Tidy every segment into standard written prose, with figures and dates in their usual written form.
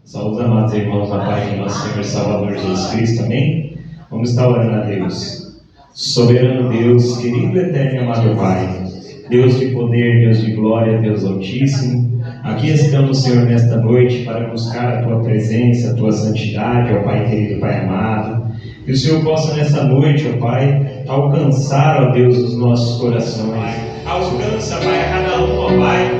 Saúde, amados irmãos, na paz de nosso Senhor e Salvador Jesus Cristo, amém? Vamos estar orando a Deus. Soberano Deus, querido, eterno e amado Pai, Deus de poder, Deus de glória, Deus Altíssimo, aqui estamos, Senhor, nesta noite para buscar a Tua presença, a Tua santidade, ó Pai querido, Pai amado. Que o Senhor possa nessa noite, ó Pai, alcançar, ó Deus, os nossos corações. Alcança, Pai, a cada um, ó Pai,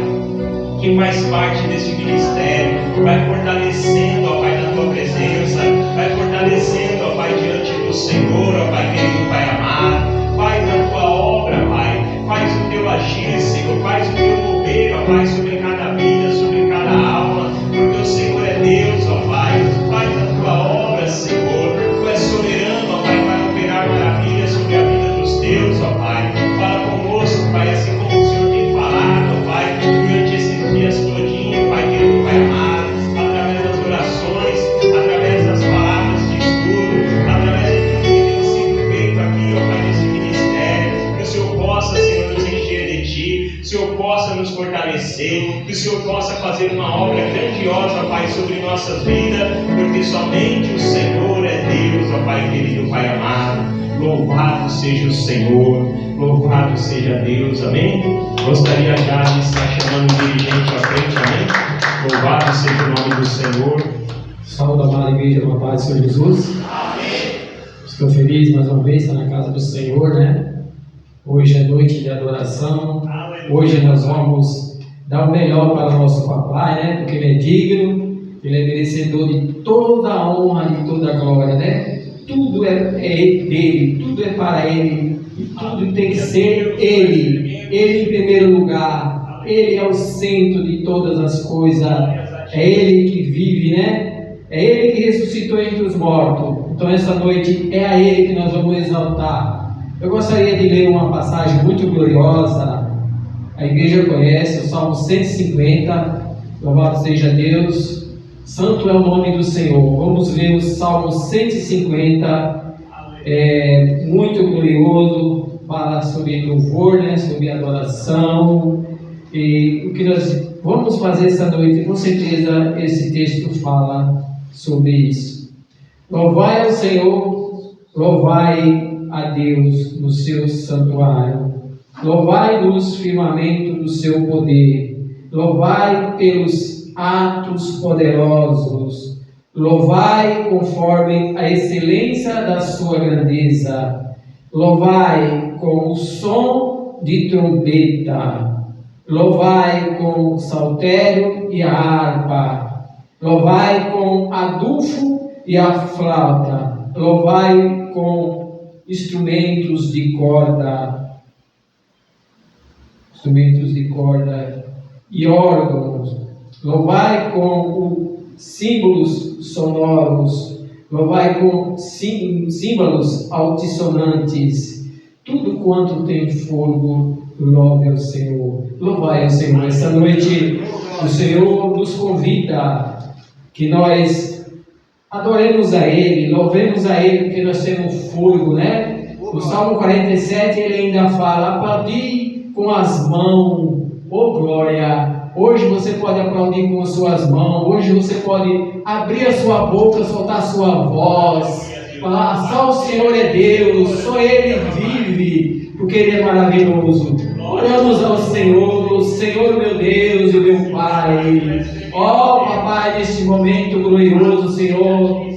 que faz parte desse ministério. Vai fortalecendo, ó Pai, na Tua presença. Vai fortalecendo, ó Pai, diante do Senhor, ó Pai querido, Pai amado. Faz a Tua obra, Pai. Faz o Teu agir, Senhor. Faz o Teu mover, ó Pai, sobre cada vida, sobre cada alma. Porque o Senhor é Deus, ó Pai. Faz a Tua obra, Senhor. Tu és soberano, ó Pai, para operar maravilhas sobre a vida dos Teus, ó Pai. Fala conosco, Pai, assim como o Senhor tem falado, ó Pai, durante esses dias todinho, Pai querido, Pai amado, através das orações, através das palavras de estudo, através de tudo que tem sido feito aqui, ó Pai, nesse ministério. Que o Senhor possa, Senhor, nos encher de Ti, que o Senhor possa nos fortalecer, que o Senhor possa fazer uma obra grandiosa, Pai, sobre nossas vidas, porque somente o Senhor é Deus, ó Pai querido, Pai amado. Louvado seja o Senhor, louvado seja Deus, amém? Gostaria já de estar chamando o dirigente à frente, amém? Louvado seja o nome do Senhor. Saúde, amada igreja, na paz do Senhor Jesus. Amém. Estou feliz mais uma vez estar na casa do Senhor, né? Hoje é noite de adoração. Hoje nós vamos dar o melhor para o nosso papai, né? Porque ele é digno, ele é merecedor de toda a honra e toda a glória, né? Tudo é dele, tudo é para ele, e tudo tem que ser ele em primeiro lugar. Ele é o centro de todas as coisas, é ele que vive, né? É ele que ressuscitou entre os mortos. Então essa noite é a ele que nós vamos exaltar. Eu gostaria de ler uma passagem muito gloriosa, a igreja conhece, o Salmo 150, louvado seja Deus. Santo é o nome do Senhor. Vamos ler o Salmo 150, muito glorioso, fala sobre louvor, né, sobre adoração. E o que nós vamos fazer essa noite, com certeza esse texto fala sobre isso. Louvai ao Senhor, louvai a Deus no seu santuário, louvai nos firmamentos do seu poder, louvai pelos atos poderosos, louvai conforme a excelência da sua grandeza, louvai com o som de trombeta, louvai com o saltério e a harpa, louvai com adufo e a flauta, louvai com instrumentos de corda e órgãos, louvai com símbolos sonoros, louvai com símbolos altissonantes, tudo quanto tem fogo, louve ao Senhor. Louvai ao Senhor. Esta noite o Senhor nos convida que nós adoremos a Ele, louvemos a Ele, porque nós temos fogo, né? O Salmo 47 ele ainda fala: aplaudir com as mãos, oh glória. Hoje você pode aplaudir com as suas mãos, hoje você pode abrir a sua boca, soltar a sua voz, falar: só o Senhor é Deus, só Ele vive, porque Ele é maravilhoso. Oramos ao Senhor, Senhor meu Deus e meu Pai. Ó Papai, neste momento glorioso, Senhor,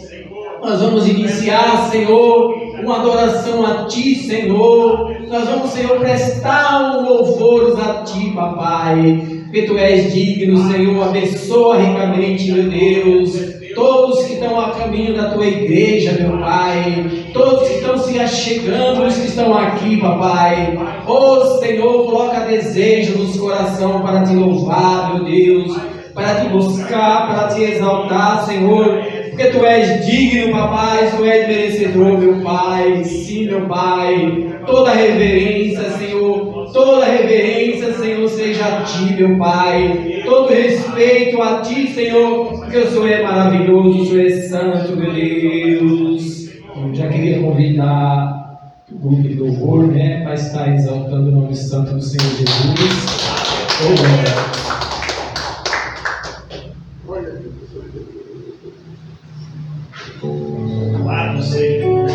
nós vamos iniciar, Senhor, uma adoração a Ti, Senhor. Nós vamos, Senhor, prestar louvores a Ti, Papai, porque Tu és digno, Senhor. Abençoa ricamente, meu Deus, todos que estão a caminho da Tua igreja, meu Pai, todos que estão se achegando, os que estão aqui, Papai. Oh Senhor, coloca desejo nos corações para Te louvar, meu Deus, para Te buscar, para Te exaltar, Senhor, porque Tu és digno, Papai, Tu és merecedor, meu Pai. Sim, meu Pai, toda reverência, Senhor, toda reverência, Senhor, seja a Ti, meu Pai. Todo respeito a Ti, Senhor, porque o Senhor é maravilhoso, o Senhor é santo, meu Deus. Eu já queria convidar o grupo de louvor, né, para estar exaltando o nome santo do Senhor Jesus. Oh, Louvado seja Deus.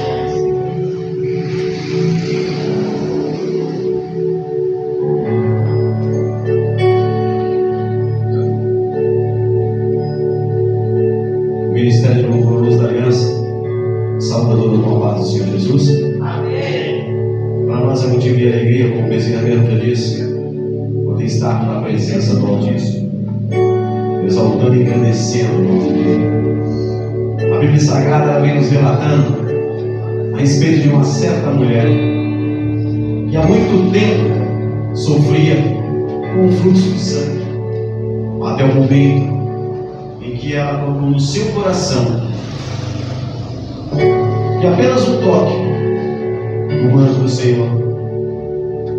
Ministério de Louvor Luz da Aliança, saúda todo mundo com a paz do Senhor Jesus. Amém. Para nós é motivo de alegria, como o Bezerra mesmo já disse, poder estar na presença do Altíssimo, exaltando e engrandecendo o nome dele. A Bíblia Sagrada ela vem nos relatando a respeito de uma certa mulher que há muito tempo sofria com o fluxo de sangue, até o momento em que ela colocou no seu coração que apenas um toque do manto do Senhor,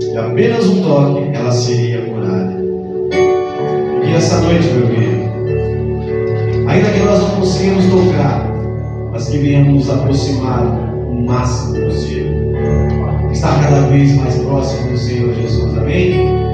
e apenas um toque ela seria curada. E essa noite, meu querido, ainda que nós não conseguimos tocar, mas que venhamos nos aproximar o máximo possível, estar cada vez mais próximo do Senhor Jesus. Amém?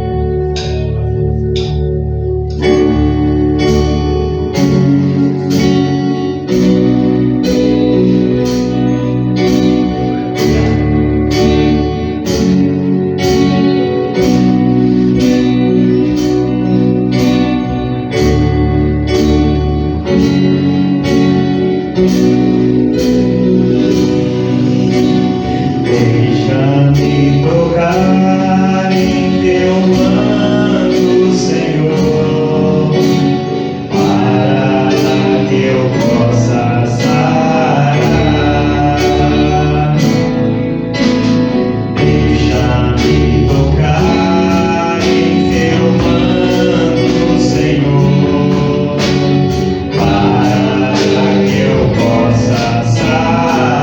Deixa-me tocar em teu manto, Senhor, para que eu possa sarar. Deixa-me tocar em teu manto, Senhor, para que eu possa sarar.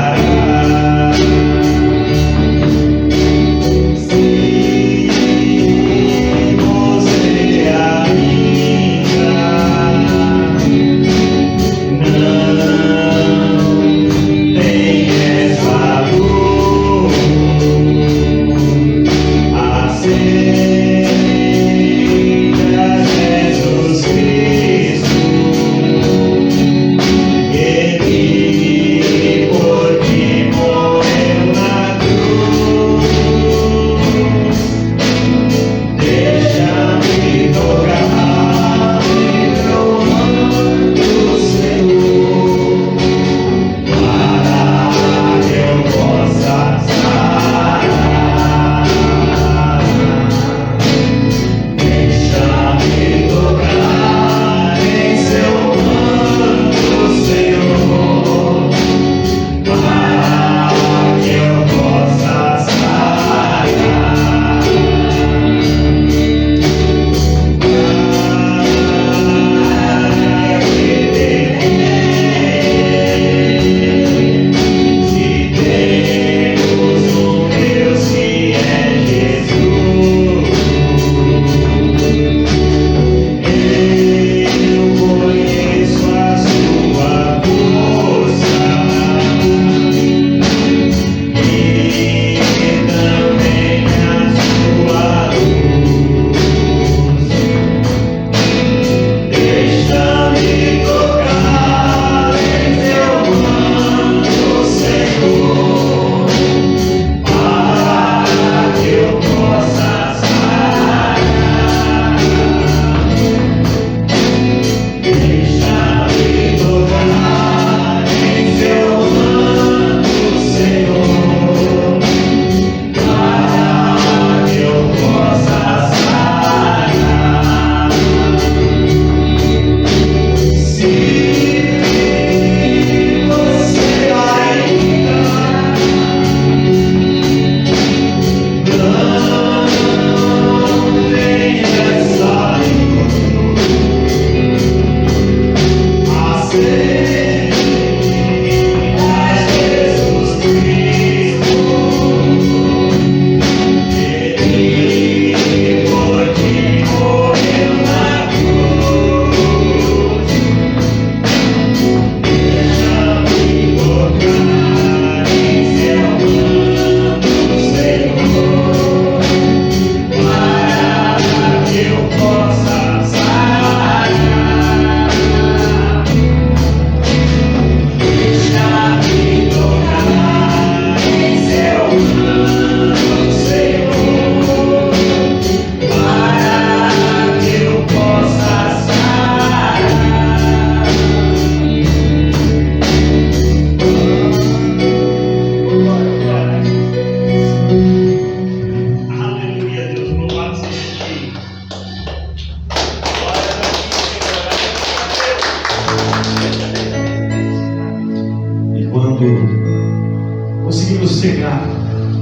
chegar,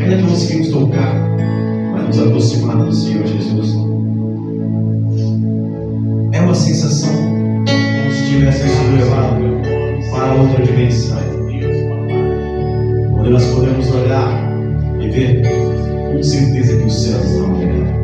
ainda não conseguimos tocar, mas nos aproximar do Senhor Jesus. É uma sensação como se tivesse sido levado para outra dimensão, onde nós podemos olhar e ver com certeza que os céus estão abertos.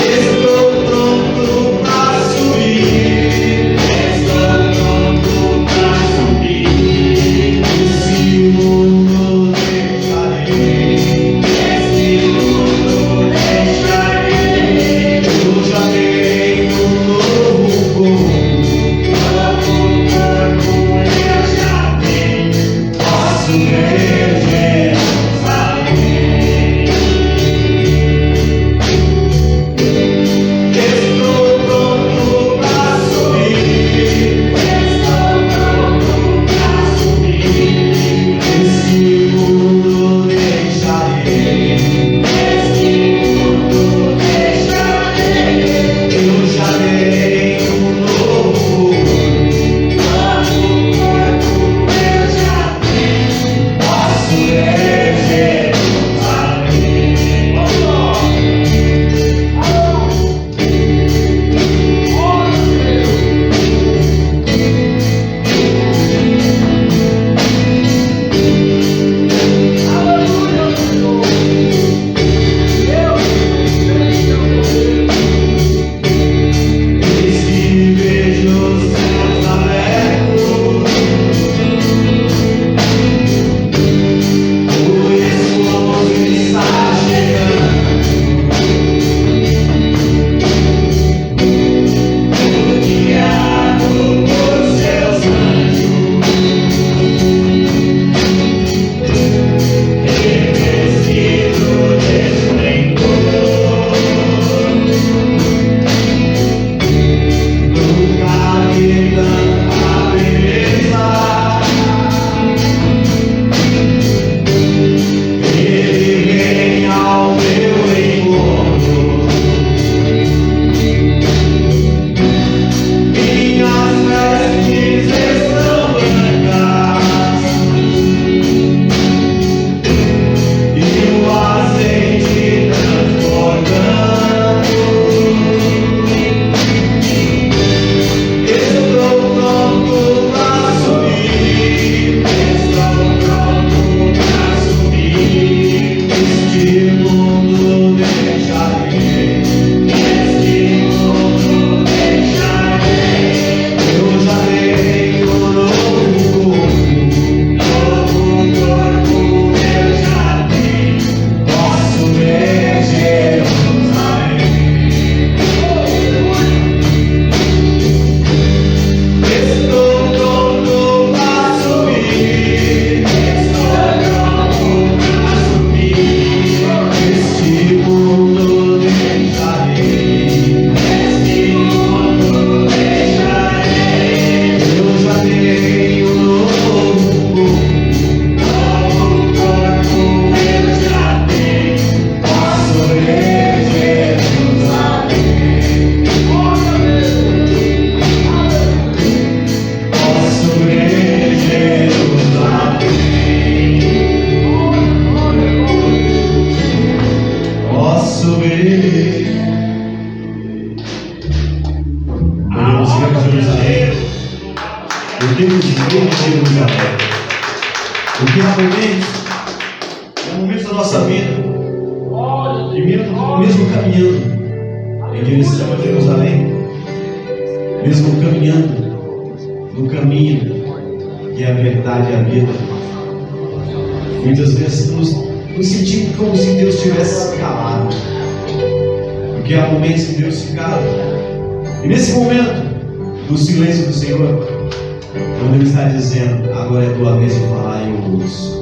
Estou Deus veio de Jerusalém. Porque há momentos da nossa vida, que mesmo caminhando em direção a Jerusalém, mesmo caminhando no caminho que é a verdade e a vida, muitas vezes nos sentimos como se Deus tivesse calado. Porque há momentos que Deus se cala. E nesse momento, no silêncio do Senhor, quando Ele está dizendo, agora é tua vez de falar, eu ouço.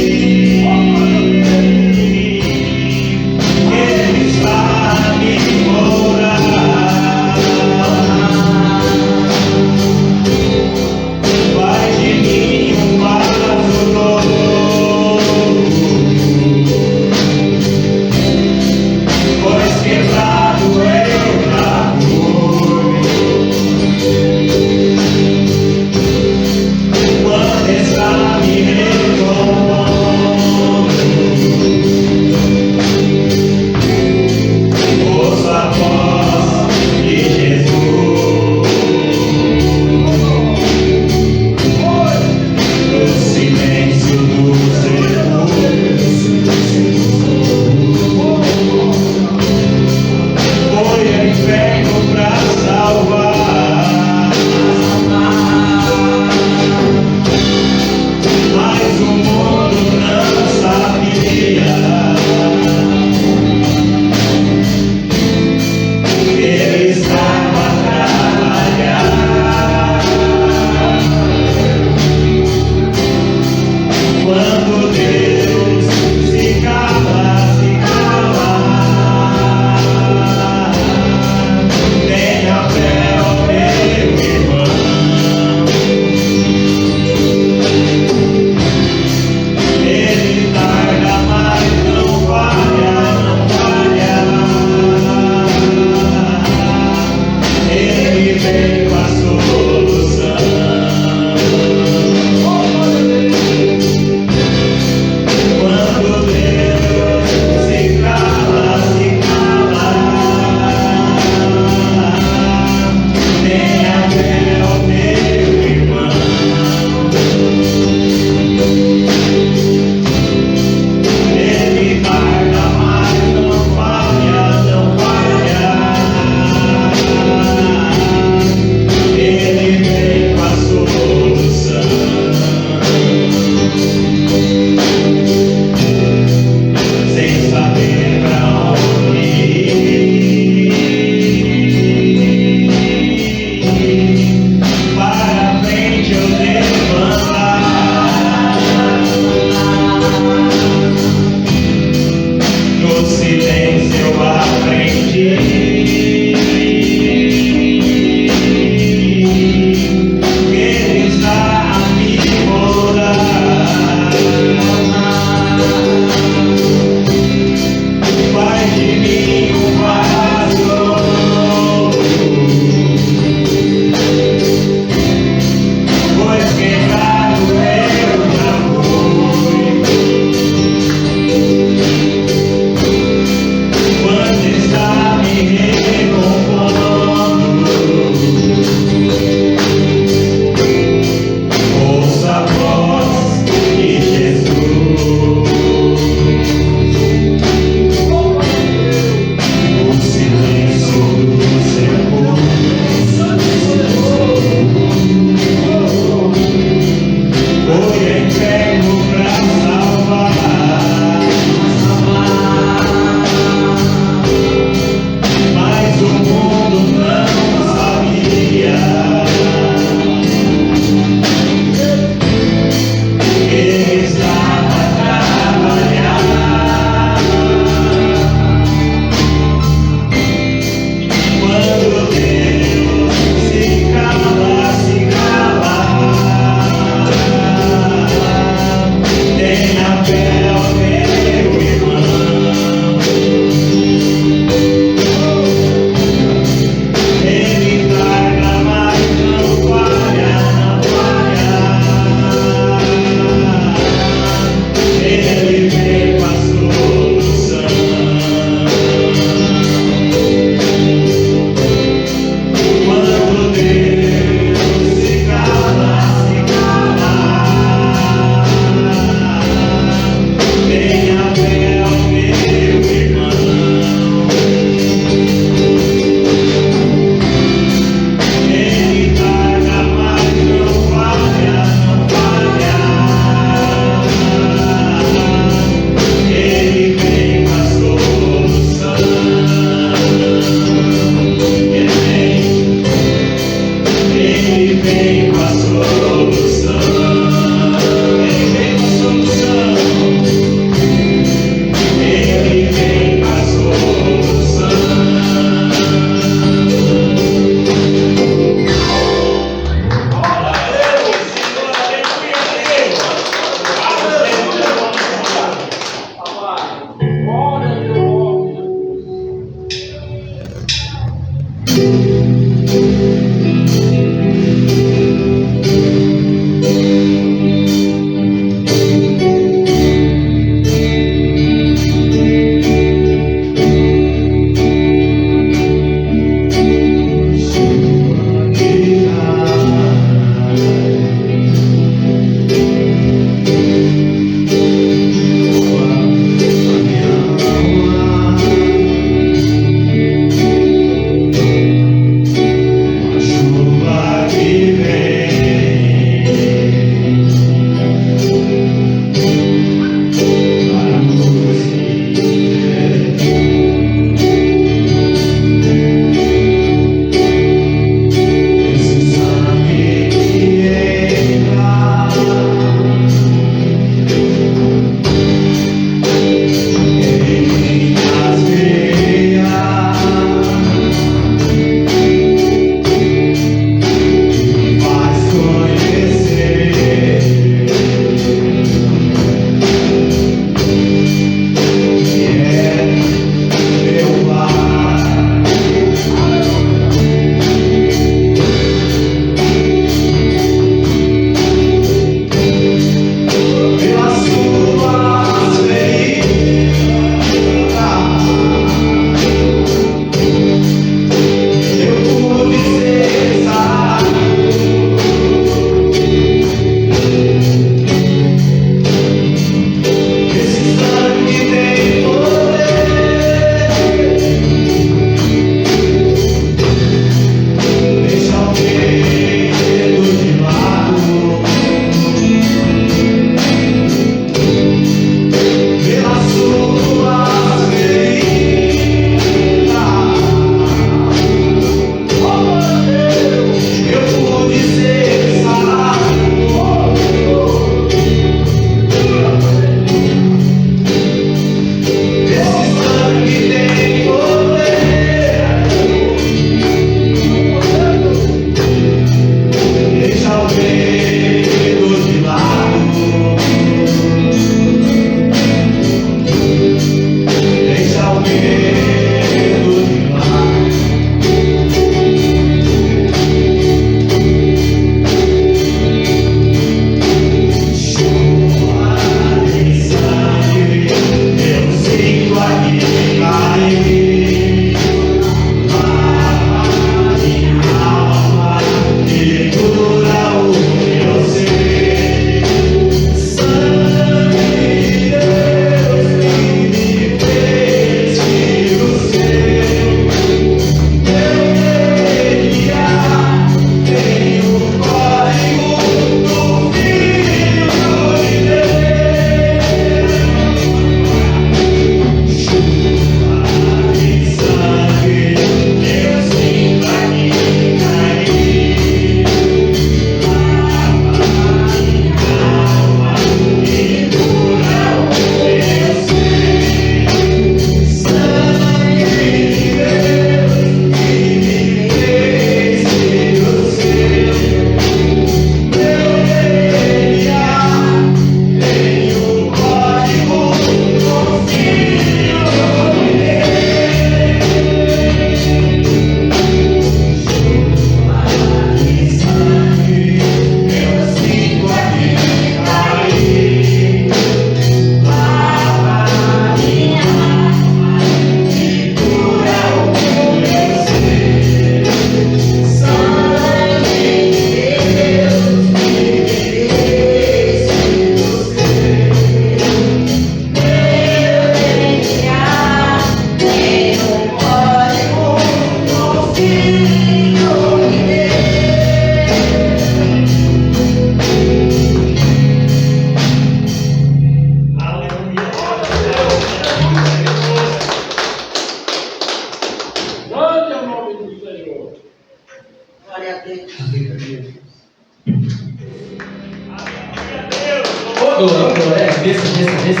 Desça.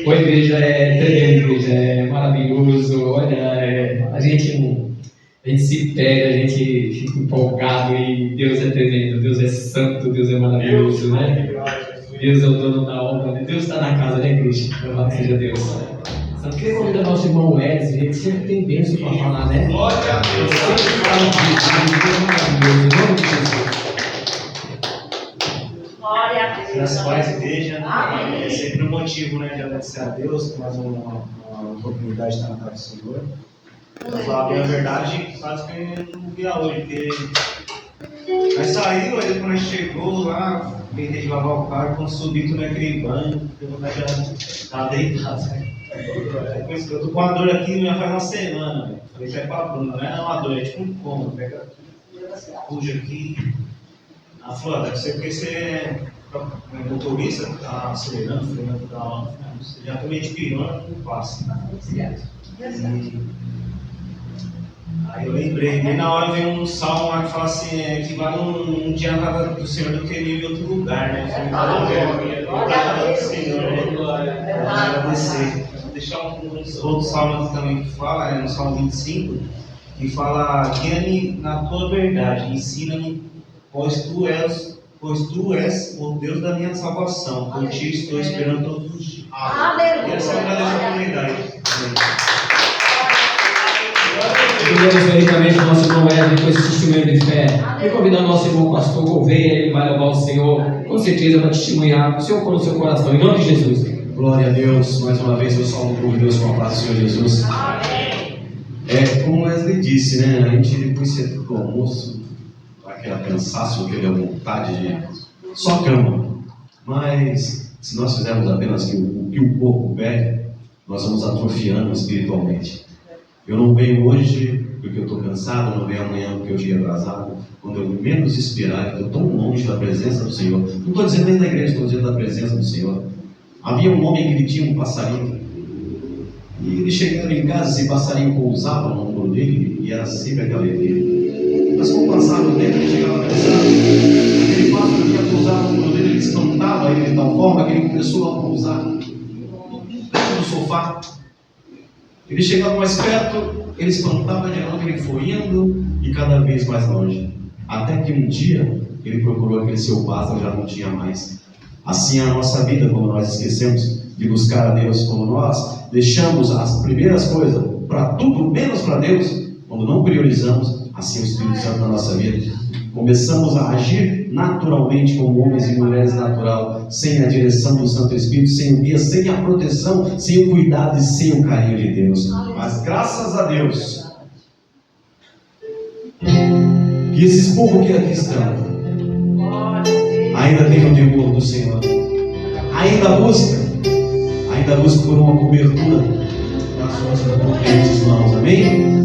Oi, igreja, é tremendo, igreja, é maravilhoso. Olha, a gente se pega, a gente fica empolgado e Deus é tremendo, Deus é santo, Deus é maravilhoso, né? Deus é o dono da obra, né? Deus está na casa, né, igreja? Louvado seja Deus. Só queria convidar nosso irmão Wesley, ele sempre tem bênção para falar, né? Glória a Deus. Sempre fala de Deus, é maravilhoso, em nome de Jesus. Glória a Deus. Nas paz, igreja, Amém. é sempre um motivo, né, de agradecer a Deus por mais uma oportunidade de estar na casa do Senhor. Para falar bem a verdade, quase que eu não via hoje, porque nós saímos, aí quando a gente chegou lá, tentei de lavar o carro, quando subi, tomei aquele banho, eu vontade de estar deitado. Depois, eu tô com uma dor aqui, minha faz uma semana. Véio. Falei, vai pra Bruna, não é uma dor, é tipo um cômodo, pega puxa aqui. Ela falou, deve ser porque você é motorista, tá acelerando, freando, tá, você já tomei de pirona, não passa. Aí eu lembrei, bem na hora veio um salmo lá que fala assim, que vale um dia na casa do Senhor do que ele em outro lugar, né? Eu falei, glória do Senhor, né? Vou agradecer. Vou deixar outro salmo aqui também que fala, no Salmo 25, que fala, guia-me na tua verdade, ensina-me, pois tu és o Deus da minha salvação, por ti estou esperando todos os dias. Aleluia. E essa é a oportunidade. Queremos verificamente o nosso irmão Wesley com esse testemunho de fé. E convidar o nosso irmão pastor Gouveia, ele vai louvar o Senhor, com certeza vai testemunhar o Senhor com o seu coração, em nome de Jesus. Glória a Deus, mais uma vez eu salvo o povo de Deus com a paz do Senhor Jesus. Como Wesley disse, né? A gente depois do almoço, aquela cansaço, aquela vontade de só cama. Mas se nós fizermos apenas o que o corpo pede, nós vamos atrofiando espiritualmente. Eu não venho hoje porque eu estou cansado, eu não venho amanhã porque eu cheguei atrasado. Quando eu menos esperar, eu estou tão longe da presença do Senhor. Não estou dizendo nem da igreja, estou dizendo da presença do Senhor. Havia um homem que ele tinha um passarinho. E ele chegava em casa, esse passarinho pousava no ombro dele e era sempre aquela alegria. Mas com o passar do tempo, ele chegava cansado. Aquele pássaro que ia pousar no ombro dele, ele espantava ele de tal forma que ele começou a pousar dentro do sofá. Ele chegava mais perto, ele espantava de onde ele foi indo e cada vez mais longe. Até que um dia ele procurou aquele seu pássaro, já não tinha mais. Assim é a nossa vida, quando nós esquecemos de buscar a Deus, quando nós deixamos as primeiras coisas para tudo menos para Deus, quando não priorizamos, assim é o Espírito Santo na nossa vida. Começamos a agir naturalmente como homens e mulheres natural, sem a direção do Santo Espírito, sem o guia, sem a proteção, sem o cuidado e sem o carinho de Deus. Mas graças a Deus, que esses povos que aqui estão ainda tem o temor do Senhor, ainda busca por uma cobertura nas suas potentes mãos, amém?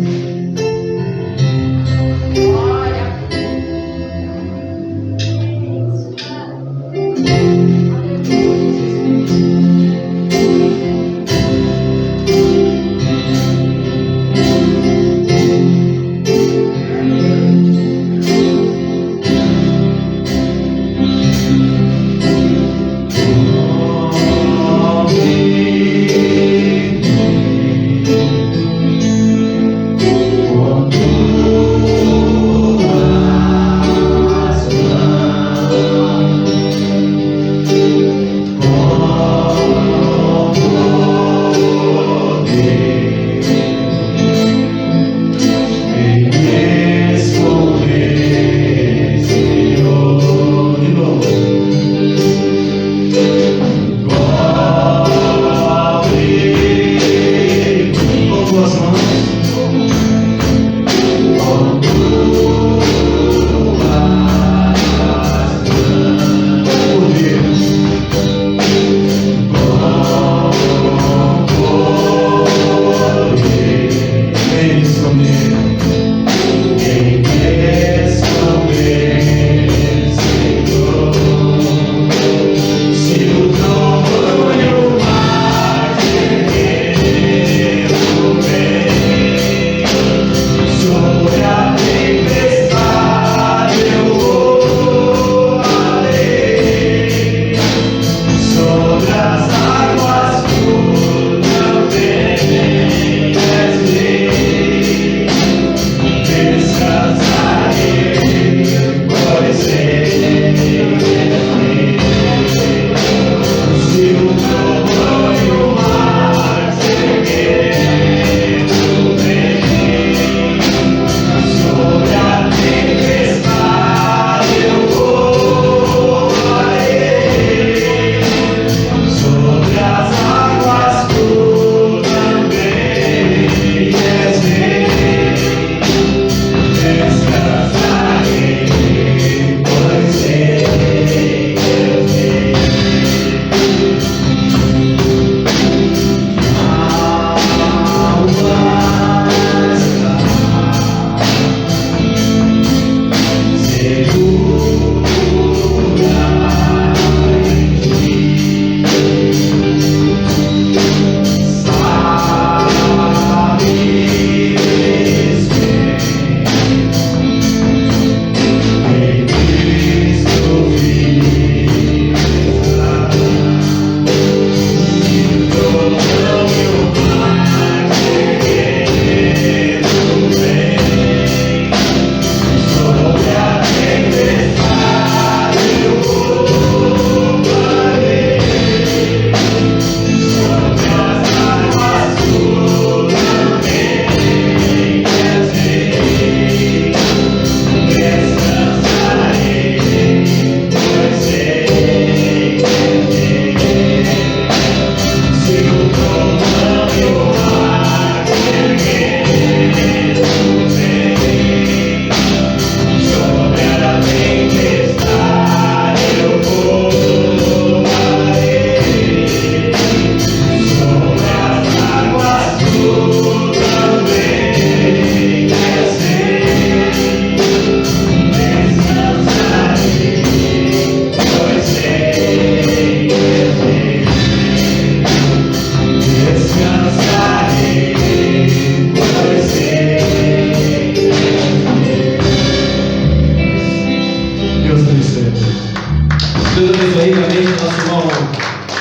primeiramente, nosso irmão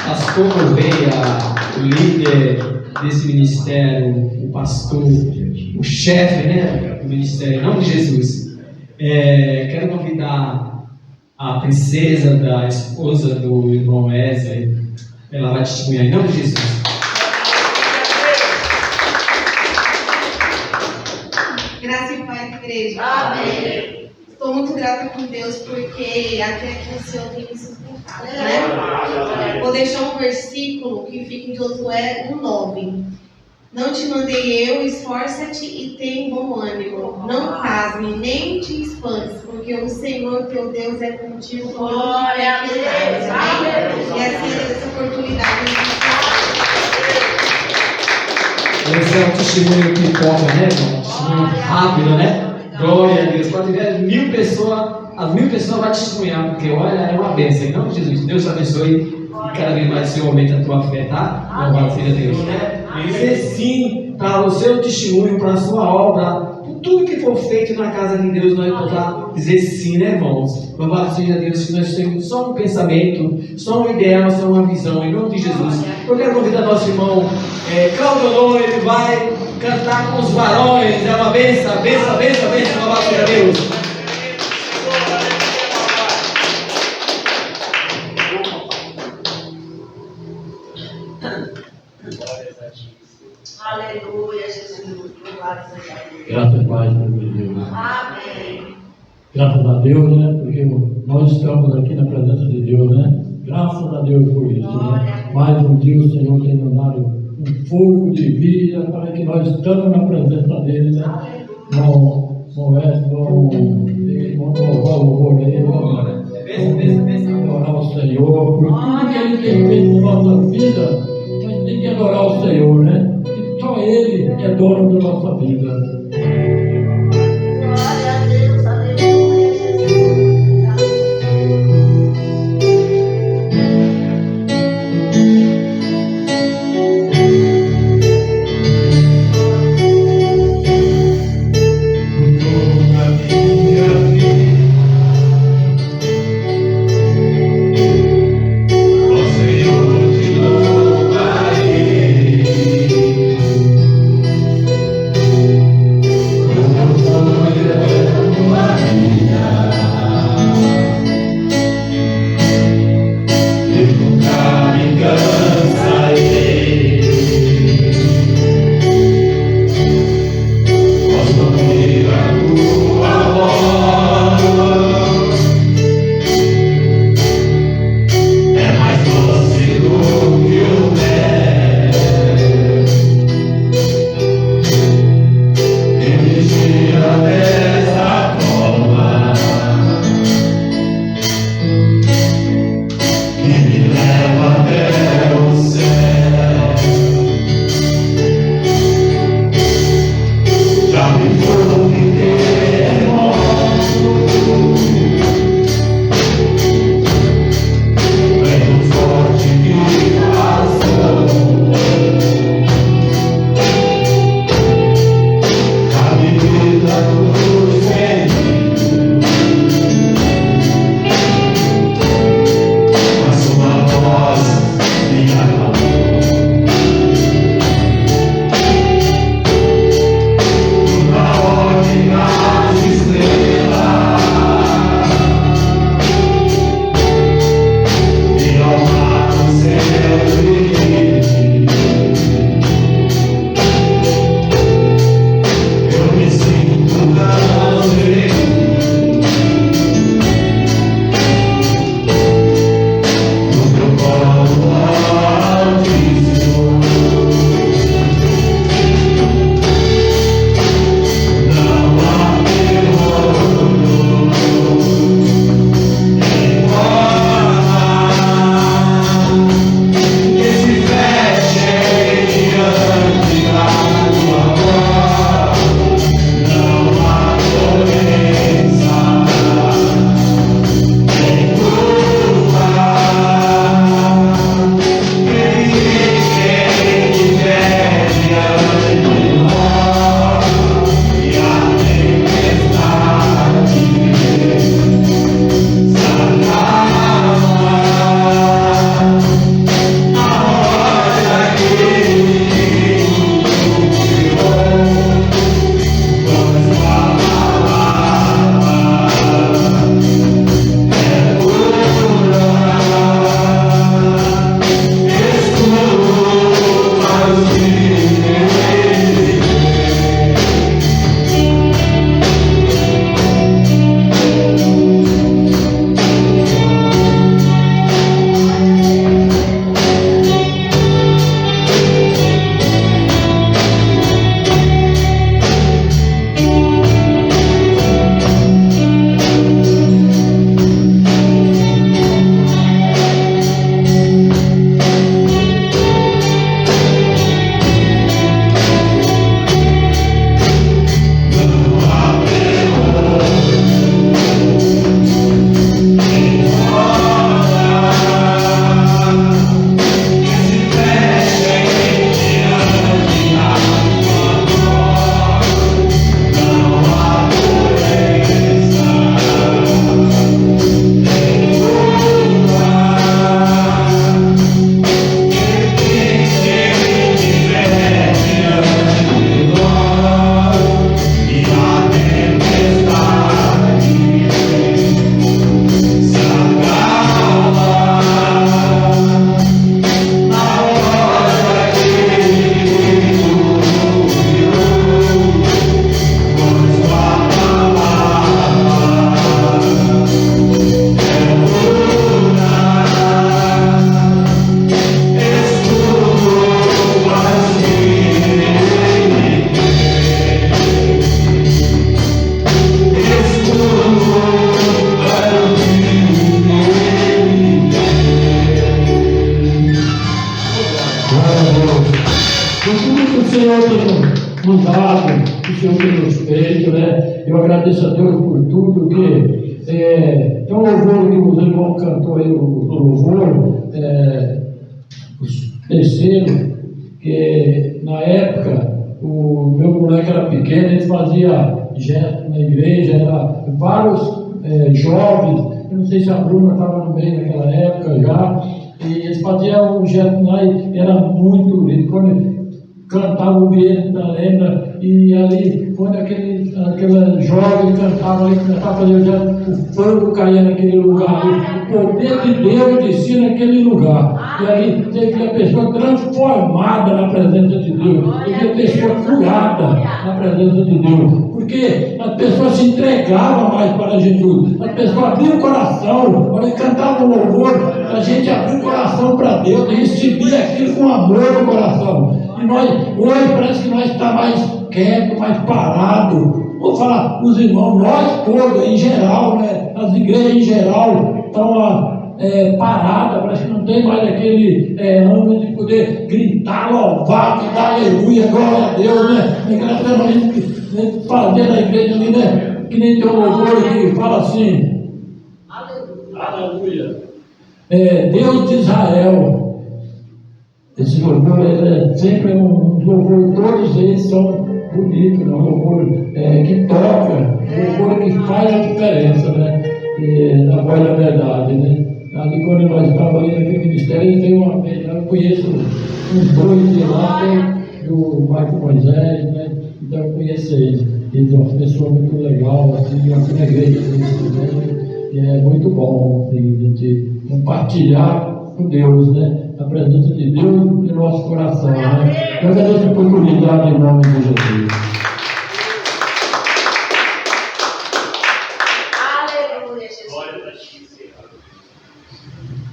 Pastor Correia, o líder desse ministério, o pastor, o chefe, né, do ministério, em nome de Jesus. Quero convidar a princesa, da esposa do irmão Wesley, ela vai testemunhar em nome de Jesus. Graça e paz, igreja. Amém. Estou muito grata com Deus porque até aqui o Senhor tem me sustentado, né? Vou deixar um versículo que fica em Josué 1:9. Não te mandei eu, esforça-te e tem bom ânimo. Não pasme, nem te espantes, porque o Senhor teu Deus é contigo. Glória a Deus. E assim, essa oportunidade. Esse é um testemunho que toca, né, irmão? Um testemunho rápido, né? Glória a Deus. Quando tiver 1000 pessoas, as 1000 pessoas vão testemunhar, porque olha, é uma bênção. Em nome de Jesus, Deus te abençoe. E cada vez mais o Senhor aumenta a tua fé, tá? Louvado seja Deus. Dizer sim para o seu testemunho, para a sua obra, por tudo que for feito na casa de Deus, nós podemos dizer sim, né, irmãos? Louvado seja Deus, que nós temos só um pensamento, só um ideal, só uma visão, em nome de Jesus. Eu quero convidar nosso irmão Cláudio Honor, ele vai cantar com os varões, é uma bênção, bênção, bênção, bênção, louvado seja Deus. Aleluia, Jesus. Louvado seja Deus. Graças a paz, meu Deus. Amém. Graças a Deus, né? Porque nós estamos aqui na presença de Deus, né? Graças a Deus por isso, né? Mais um dia o Senhor tem nos dado um fogo de vida para que nós estamos na presença dele, né? Vamos louvar o louvor dele, vamos adorar o Senhor, por tudo que ele tem feito na nossa vida, nós temos que adorar o Senhor, né? E só ele é dono da nossa vida. Glória a Deus, aleluia, Jesus. Senhor, te louvarei. o Senhor tem nos feito, né? Eu agradeço a Deus por tudo, que tem um louvor que os irmãos cantou aí, o louvor, o terceiro, que na época o meu moleque era pequeno, ele fazia gesto na igreja, era vários jovens, eu não sei se a Bruna estava no meio naquela época já, e eles faziam um gesto lá e era muito lindo. Quando cantava o ambiente da lenda, e ali, quando aquele jovem cantava ali, cantava fazer o gesto, o fogo caía naquele lugar ali, o poder de Deus descia naquele lugar, e ali teve a pessoa transformada na presença de Deus, teve a pessoa curada na presença de Deus, porque a pessoa se entregava mais para Jesus, a pessoa abria o coração, quando ele cantava o louvor, a gente abria o coração para Deus e recebia aquilo com amor no coração. E nós, hoje parece que nós estamos mais quietos, mais parados. Vou falar, os irmãos, nós todos, em geral, né, as igrejas em geral, estão paradas, parece que não tem mais aquele ânimo de poder gritar, louvar, dar aleluia, glória a Deus, né? Naquela gente fazer na igreja ali, né? Que nem tem um louvor que fala assim, aleluia. Deus de Israel. Esse louvor sempre um louvor, todos eles são bonitos, né? Um louvor que toca, um louvor que faz a diferença, né? Na voz da verdade, né? Ali quando nós estávamos ali naquele ministério, ele tem uma vez, eu conheço uns dois de lá, do Marco Moisés, né? Então eu conheço eles. Eles são uma pessoa muito legal, assim, aqui na igreja deles também, e é muito bom assim, a gente compartilhar com Deus, né? A presença de Deus no nosso coração, né? Eu agradeço a oportunidade em nome de Jesus. Aleluia, Jesus.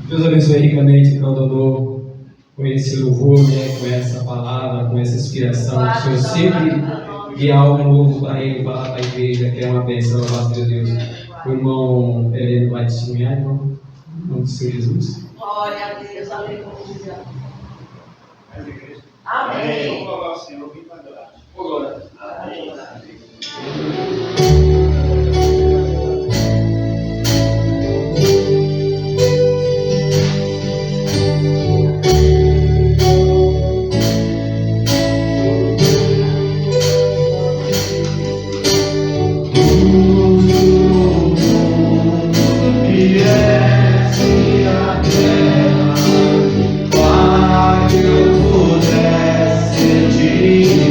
Deus abençoe ricamente o Dodô com esse louvor, né? Com essa palavra, com essa inspiração. O Senhor sempre guia algo novo para ele, falar para a igreja, que é uma bênção, louvado de Deus. O irmão Heleno vai testemunhar, irmão, em nome do Senhor Jesus. Glória a Deus, aleluia. Amém. Vamos louvar o Senhor, vim para adorar. Glória. Para que eu pudesse te ver.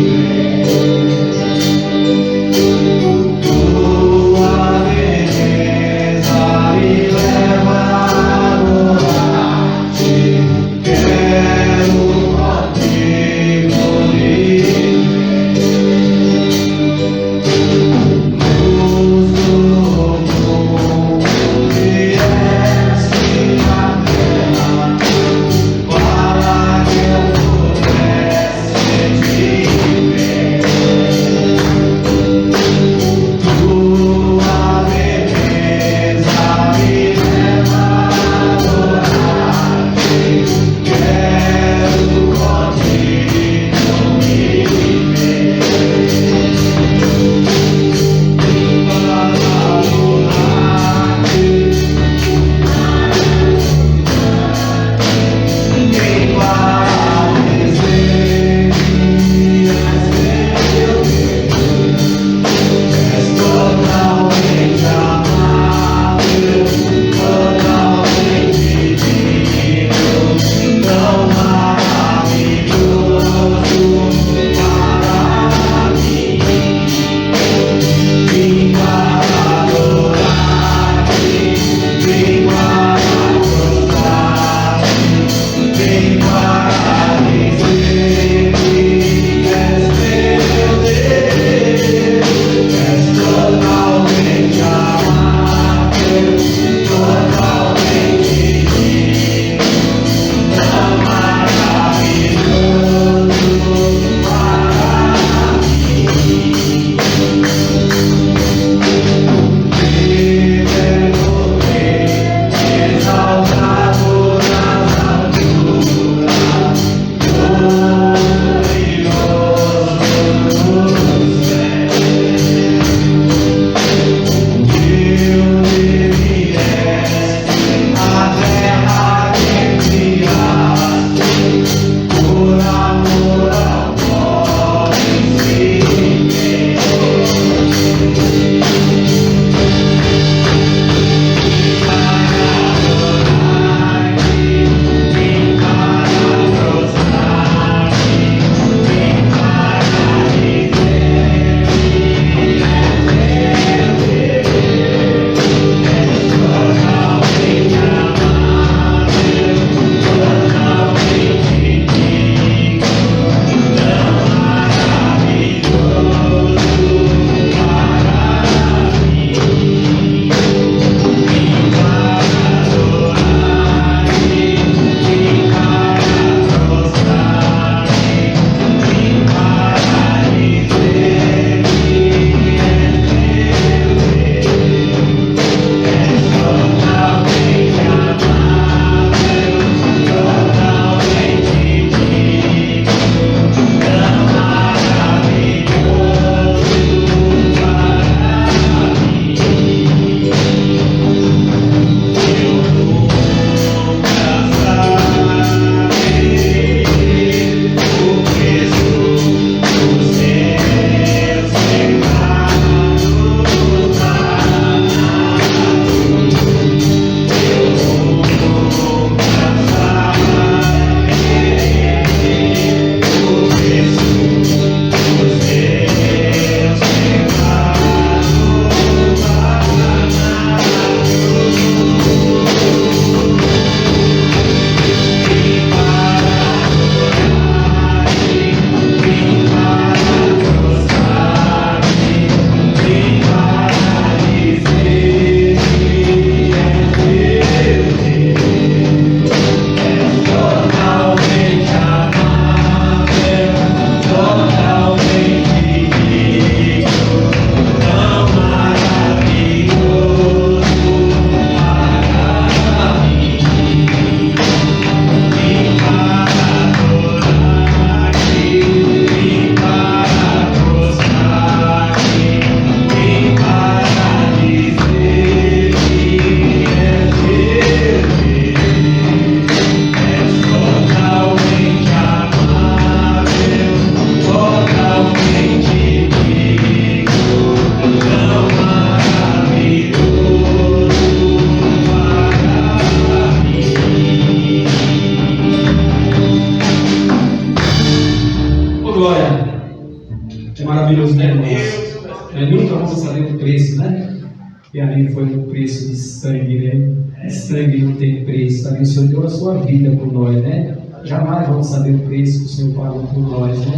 E ali foi um preço de sangue, né? Sangue não tem preço. Ali o Senhor deu a sua vida por nós, né? Jamais vamos saber o preço que o Senhor pagou por nós, né?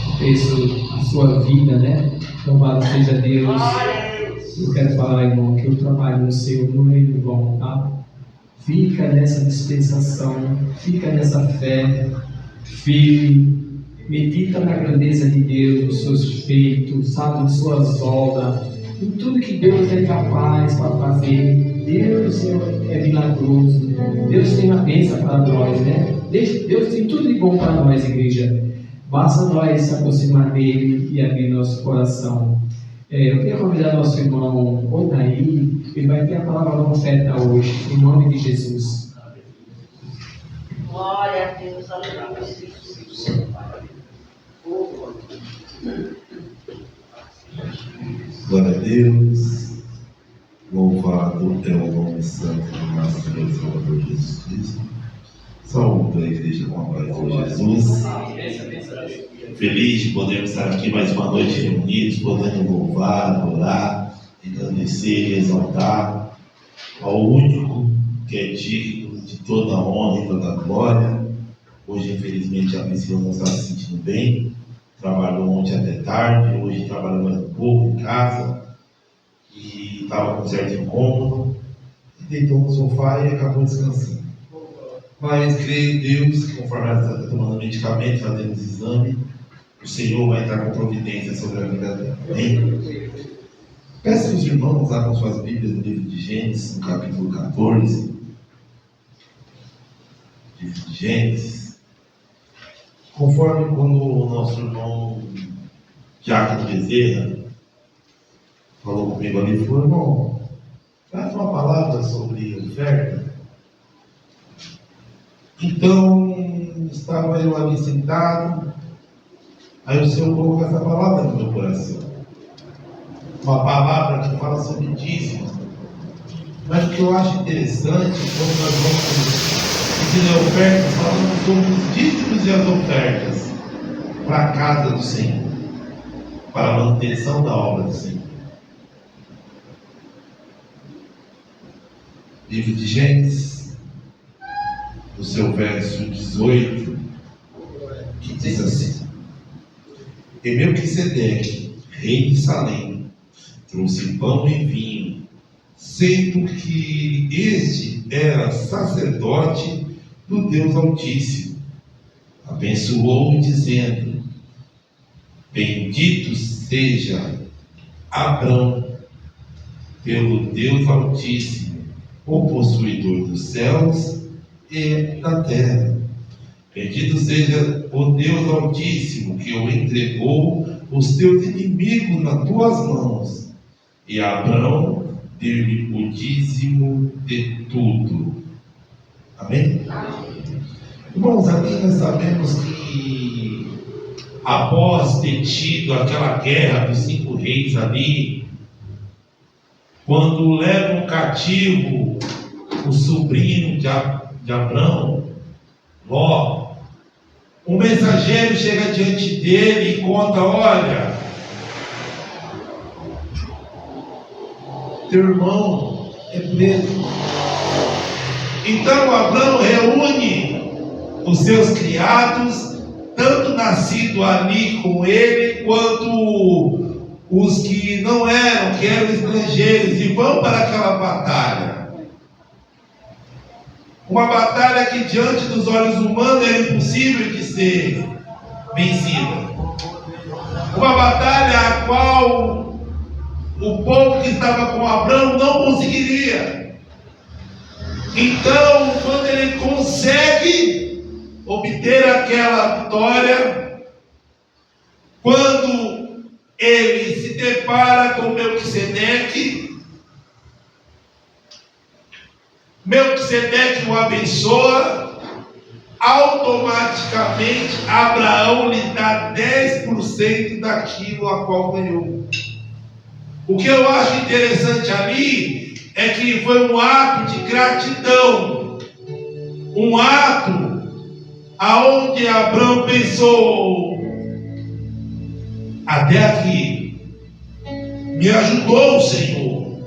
O preço da sua vida, né? Louvado seja Deus. Eu quero falar, irmão, que o trabalho no seu não é em vão, tá? Fica nessa dispensação, fica nessa fé, firme, medita na grandeza de Deus, nos seus feitos, sabe, nas suas obras, em tudo que Deus é capaz para fazer. Deus é milagroso, Deus tem uma bênção para nós, né? Deus tem tudo de bom para nós, igreja. Basta nós se aproximar dele e abrir nosso coração. Eu queria convidar nosso irmão Odaí, ele vai ter a palavra da oferta hoje, em nome de Jesus. Glória a Deus, aleluia. Glória a Deus, louvado é o nome santo do nosso Senhor e Salvador Jesus Cristo. Saúde a igreja com a paz de Jesus. Feliz de podermos estar aqui mais uma noite reunidos, podendo louvar, adorar, engrandecer e exaltar ao único que é digno de toda a honra e toda a glória. Hoje, infelizmente, a Priscila não está se sentindo bem, trabalhou ontem até tarde, hoje trabalhou mais um pouco em casa e estava com certo incômodo, e deitou no sofá e acabou descansando. Mas creio em Deus que, conforme ela está tomando medicamento, fazendo os exames, o Senhor vai estar com providência sobre a vida dela. Amém? Peço aos irmãos, abram suas Bíblias no livro de Gênesis, no capítulo 14. Livro de Gênesis. Conforme quando o nosso irmão Diácono Bezerra falou comigo ali, falou: irmão, traz uma palavra sobre oferta. Então, estava eu ali sentado, aí o Senhor colocou essa palavra no meu coração. Uma palavra que fala sobre dízimo. Mas o que eu acho interessante, quando nós vamos pedir a oferta, falamos sobre os dízimos e as ofertas para a casa do Senhor, para a manutenção da obra do Senhor. Livro de Gênesis, no seu verso 18, que diz assim: E Melquisedeque, rei de Salém, trouxe pão e vinho, sendo que este era sacerdote do Deus Altíssimo. Abençoou-me, dizendo: Bendito seja Abrão pelo Deus Altíssimo, o possuidor dos céus e da terra. Bendito seja o Deus Altíssimo, que o entregou os teus inimigos nas tuas mãos. E Abrão deu-lhe o dízimo de tudo. Amém? Irmãos, aqui nós sabemos que após ter tido aquela guerra dos 5 reis ali, quando levam cativo o sobrinho de Abrão, Ló, um mensageiro chega diante dele e conta: olha, teu irmão é preso. Então Abrão reúne os seus criados, tanto nascido ali com ele, quanto os que não eram, que eram estrangeiros, e vão para aquela batalha. Uma batalha que diante dos olhos humanos era impossível de ser vencida. Uma batalha a qual o povo que estava com Abrão não conseguiria. Então, quando ele consegue obter aquela vitória, quando ele se depara com Melquisedeque, Melquisedeque o abençoa, automaticamente Abraão lhe dá 10% daquilo a qual ganhou. O que eu acho interessante ali é que foi um ato de gratidão, um ato aonde Abraão pensou: até aqui me ajudou o Senhor,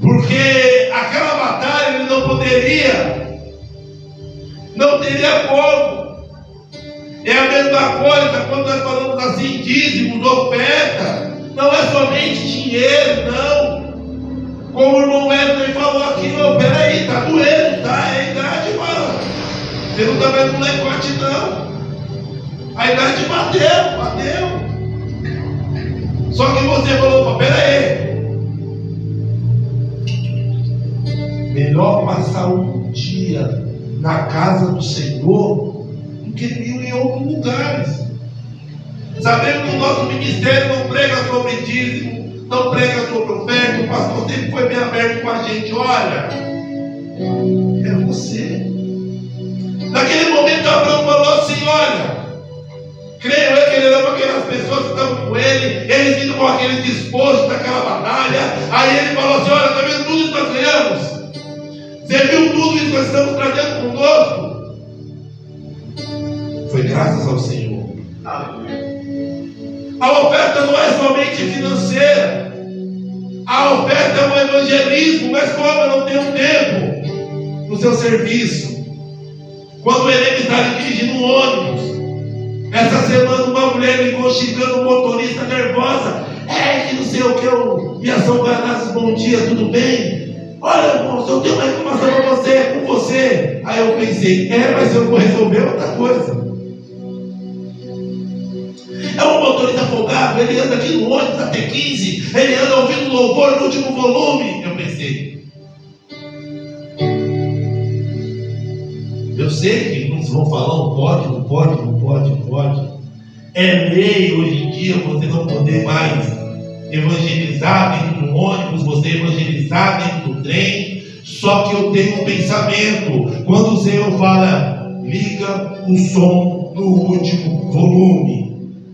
Porque aquela batalha ele não teria como. É a mesma coisa quando nós falamos assim, dízimos, oferta, não é somente dinheiro, não. Como o irmão Wesley falou aqui, não, peraí, tá doendo, tá? É a idade, mano. Você não tá vendo molecote, não. A idade bateu. Só que você falou, peraí. Melhor passar um dia na casa do Senhor do que 1000 em outros lugares. Sabemos que o nosso ministério não prega sobre dízimo, não prega sobre oferta. O pastor sempre foi bem aberto com a gente. Olha, é você. Naquele momento Abraão falou assim, olha, creio eu que ele ama aquelas pessoas que estavam com ele, eles indo com aquele despojo daquela batalha. Aí ele falou assim, olha, está vendo tudo isso que nós ganhamos? Você viu tudo isso que nós estamos trazendo conosco? Foi graças ao Senhor. A oferta não é somente financeira. A oferta é um evangelismo. Mas como eu não tenho tempo no seu serviço? Quando o Helene está dirigindo um ônibus, essa semana uma mulher ligou xingando o motorista nervosa. Que não sei o que, eu ia São Guanazes, bom dia, tudo bem? Olha, irmão, se eu tenho uma informação para você, é com você. Aí eu pensei, mas eu vou resolver outra coisa. É um motorista folgado, ele anda aqui no ônibus até 15, ele anda ouvindo louvor no último volume. Eu pensei, eu sei que muitos vão falar, não pode. É lei hoje em dia você não poder mais evangelizar dentro do ônibus, você evangelizar dentro do trem. Só que eu tenho um pensamento, quando o Senhor fala, liga o som no último volume.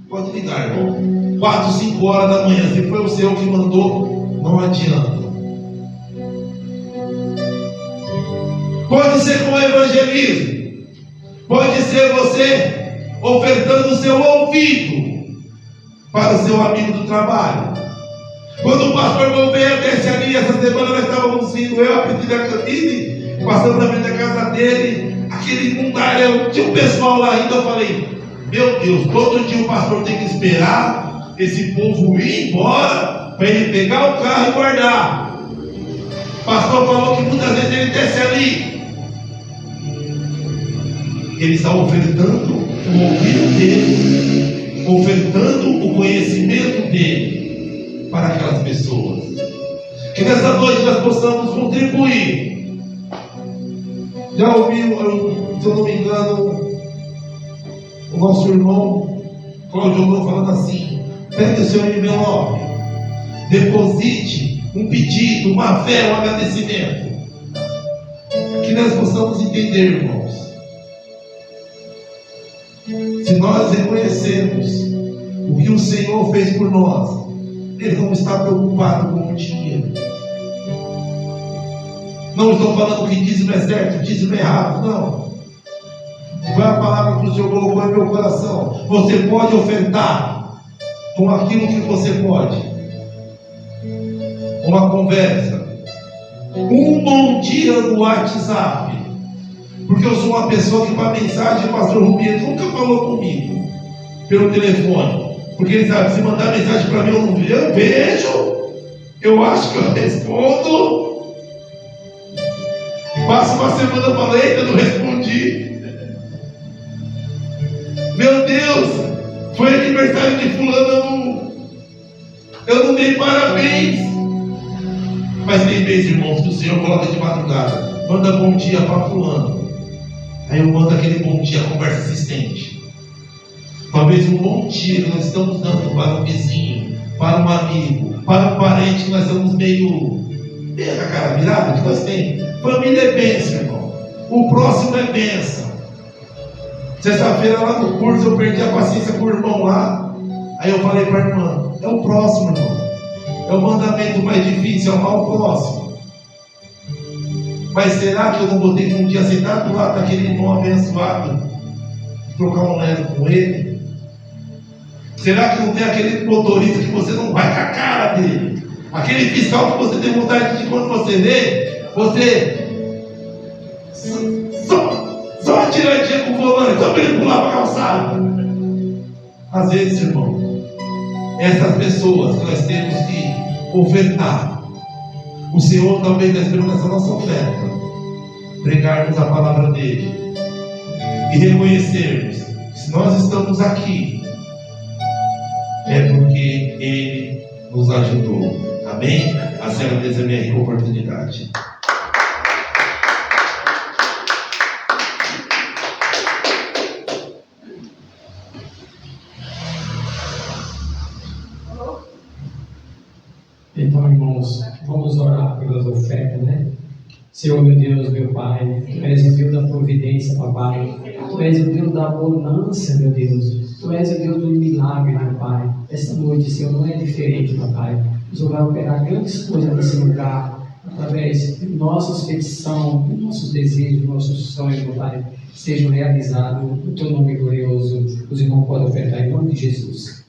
Pode ligar, irmão. 4, 5 horas da manhã, se foi o Senhor que mandou, não adianta. Pode ser com evangelismo, pode ser você ofertando o seu ouvido para o seu amigo do trabalho. Quando o pastor Gouveia desce ali, essa semana nós estávamos indo, eu, a Priscila Cantini, passando na frente da casa dele, aquele mundaréu, tinha um pessoal lá ainda. Eu falei, meu Deus, todo dia o pastor tem que esperar esse povo ir embora para ele pegar o carro e guardar. O pastor falou que muitas vezes ele desce ali, ele está ofertando o ouvido dele, ofertando o conhecimento dele para aquelas pessoas. Que nessa noite nós possamos contribuir. Já ouviu, se eu não me engano, o nosso irmão Cláudio falando assim: pegue o seu envelope, deposite um pedido, uma fé, um agradecimento. Que nós possamos entender, irmãos, se nós reconhecermos o que o Senhor fez por nós, Ele não está preocupado com o dinheiro. Não estou falando que dízimo é certo, dízimo é errado, não. Foi a palavra que o Senhor colocou no meu coração. Você pode ofertar com aquilo que você pode. Uma conversa, um bom dia no WhatsApp. Porque eu sou uma pessoa que para mensagem, o pastor Rubinho nunca falou comigo pelo telefone. Porque ele sabe, se mandar mensagem para mim eu não vejo, eu vejo, eu acho que eu respondo. Passa uma semana eu falei, ainda não respondi. Meu Deus, foi aniversário de fulano, eu não dei parabéns. Mas tem vezes, irmãos, que o Senhor coloca de madrugada, manda bom dia para fulano. Aí eu mando aquele bom dia, conversa assistente. Talvez um bom dia que nós estamos dando para um vizinho, para um amigo, para um parente que nós estamos meio com a cara virada, que nós temos. Família é bênção, irmão. O próximo é bênção. Sexta-feira lá no curso eu perdi a paciência com o irmão lá. Aí eu falei para a irmã, é o próximo, irmão. É o mandamento mais difícil, é amar o próximo. Mas será que eu não vou ter que um dia sentar do lado daquele irmão abençoado e trocar um lero com ele? Será que não tem aquele motorista que você não vai com a cara dele? Aquele fiscal que você tem vontade de, quando você vê, você só atiradinha com o volante, só para ele pular para a calçada. Às vezes, irmão, essas pessoas que nós temos que ofertar, o Senhor talvez está esperando essa nossa oferta, pregarmos a palavra dele e reconhecermos que se nós estamos aqui é porque ele nos ajudou. Amém? Assim agradeço a minha rica oportunidade. Então, irmãos, vamos orar pelas ofertas, né? Senhor, meu Deus, meu Pai, Tu és o Deus da providência, papai. Tu és o Deus da abundância, meu Deus. Tu és o Deus do milagre, meu Pai. Esta noite, Senhor, não é diferente, papai. O Senhor vai operar grandes coisas nesse lugar, através de nossas petições, de nossos desejos, de nossos sonhos, meu Pai, sejam realizados no Teu nome glorioso. Os irmãos podem ofertar em nome de Jesus.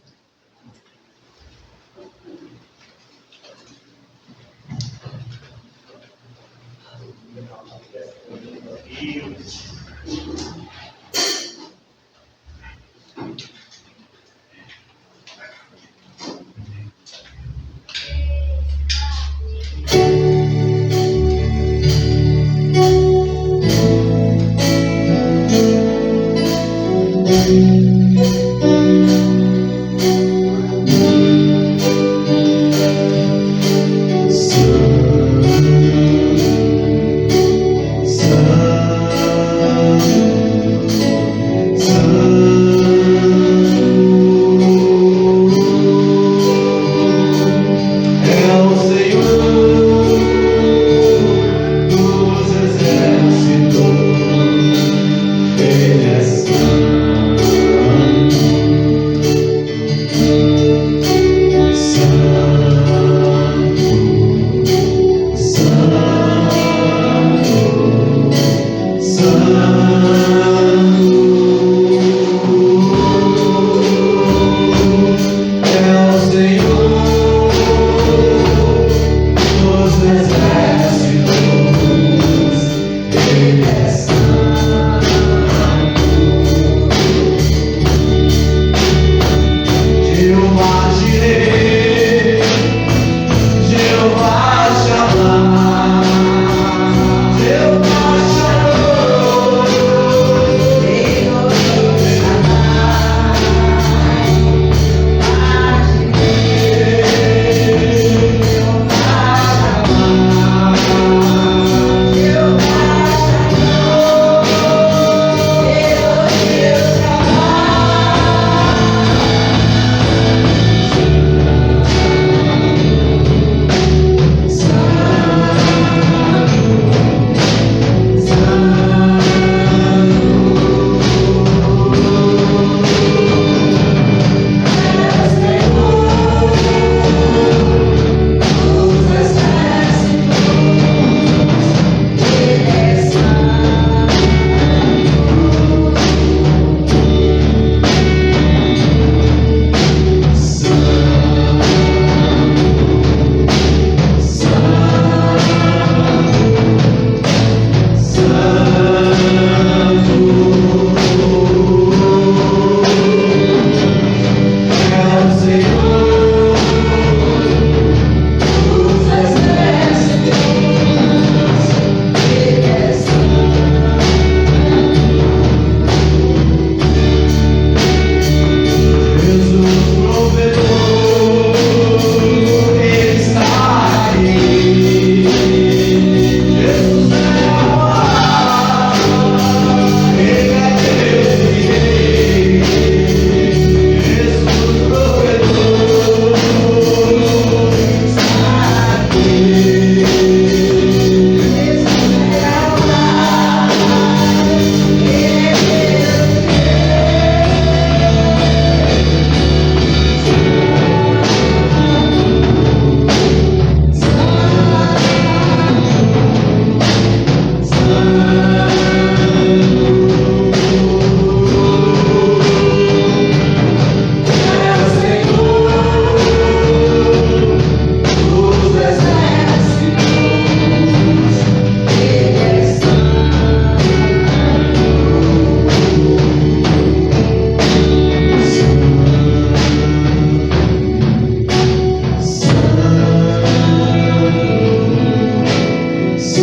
É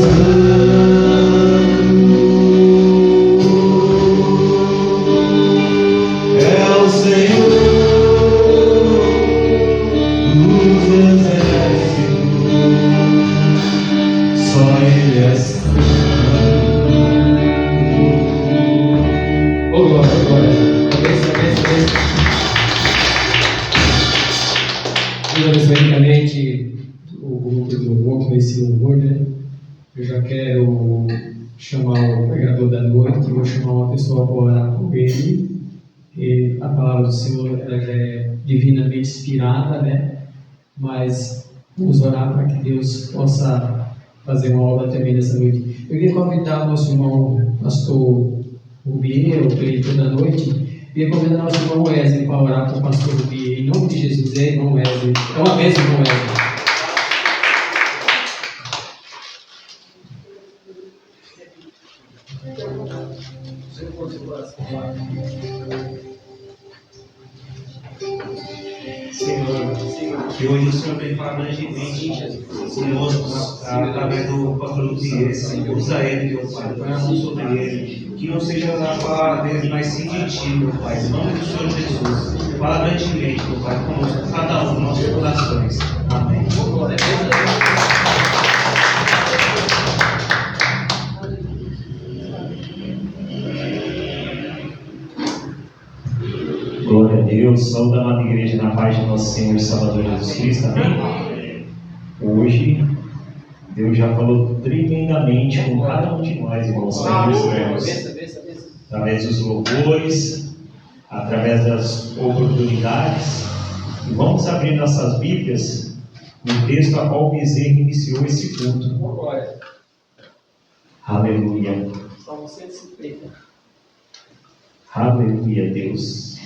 o Senhor dos exércitos, só Ele é santo. Ô glória, glória. Basicamente, o grupo do louvor, esse louvor, né? Eu já quero chamar o pregador da noite, vou chamar uma pessoa para orar por ele. E a palavra do Senhor ela já é divinamente inspirada, né? Mas vamos orar para que Deus possa fazer uma obra também nessa noite. Eu queria convidar o nosso irmão pastor Rubier, o pregador da noite. Eu queria convidar o nosso irmão Wesley para orar para o pastor Rubier. Em nome de Jesus, irmão Wesley. É uma bênção, irmão Wesley. Senhor, que hoje o Senhor vem falar grandemente conosco através do pastor Luciez. Usa ele, meu Pai, põe a mão sobre ele. Que não seja a palavra dele, mas sim de ti, meu Pai. Em nome do Senhor Jesus. Fala grandemente, meu Pai, conosco, cada um dos nossos corações. Amém. Glória a Deus, saúde a amada igreja na paz de nosso Senhor e Salvador Jesus Cristo, amém? Hoje, Deus já falou tremendamente com cada um de nós, irmãos, através dos louvores, através das oportunidades. E vamos abrir nossas Bíblias no texto a qual o Bezerra iniciou esse culto. Aleluia. Salmo 150. Aleluia, Deus.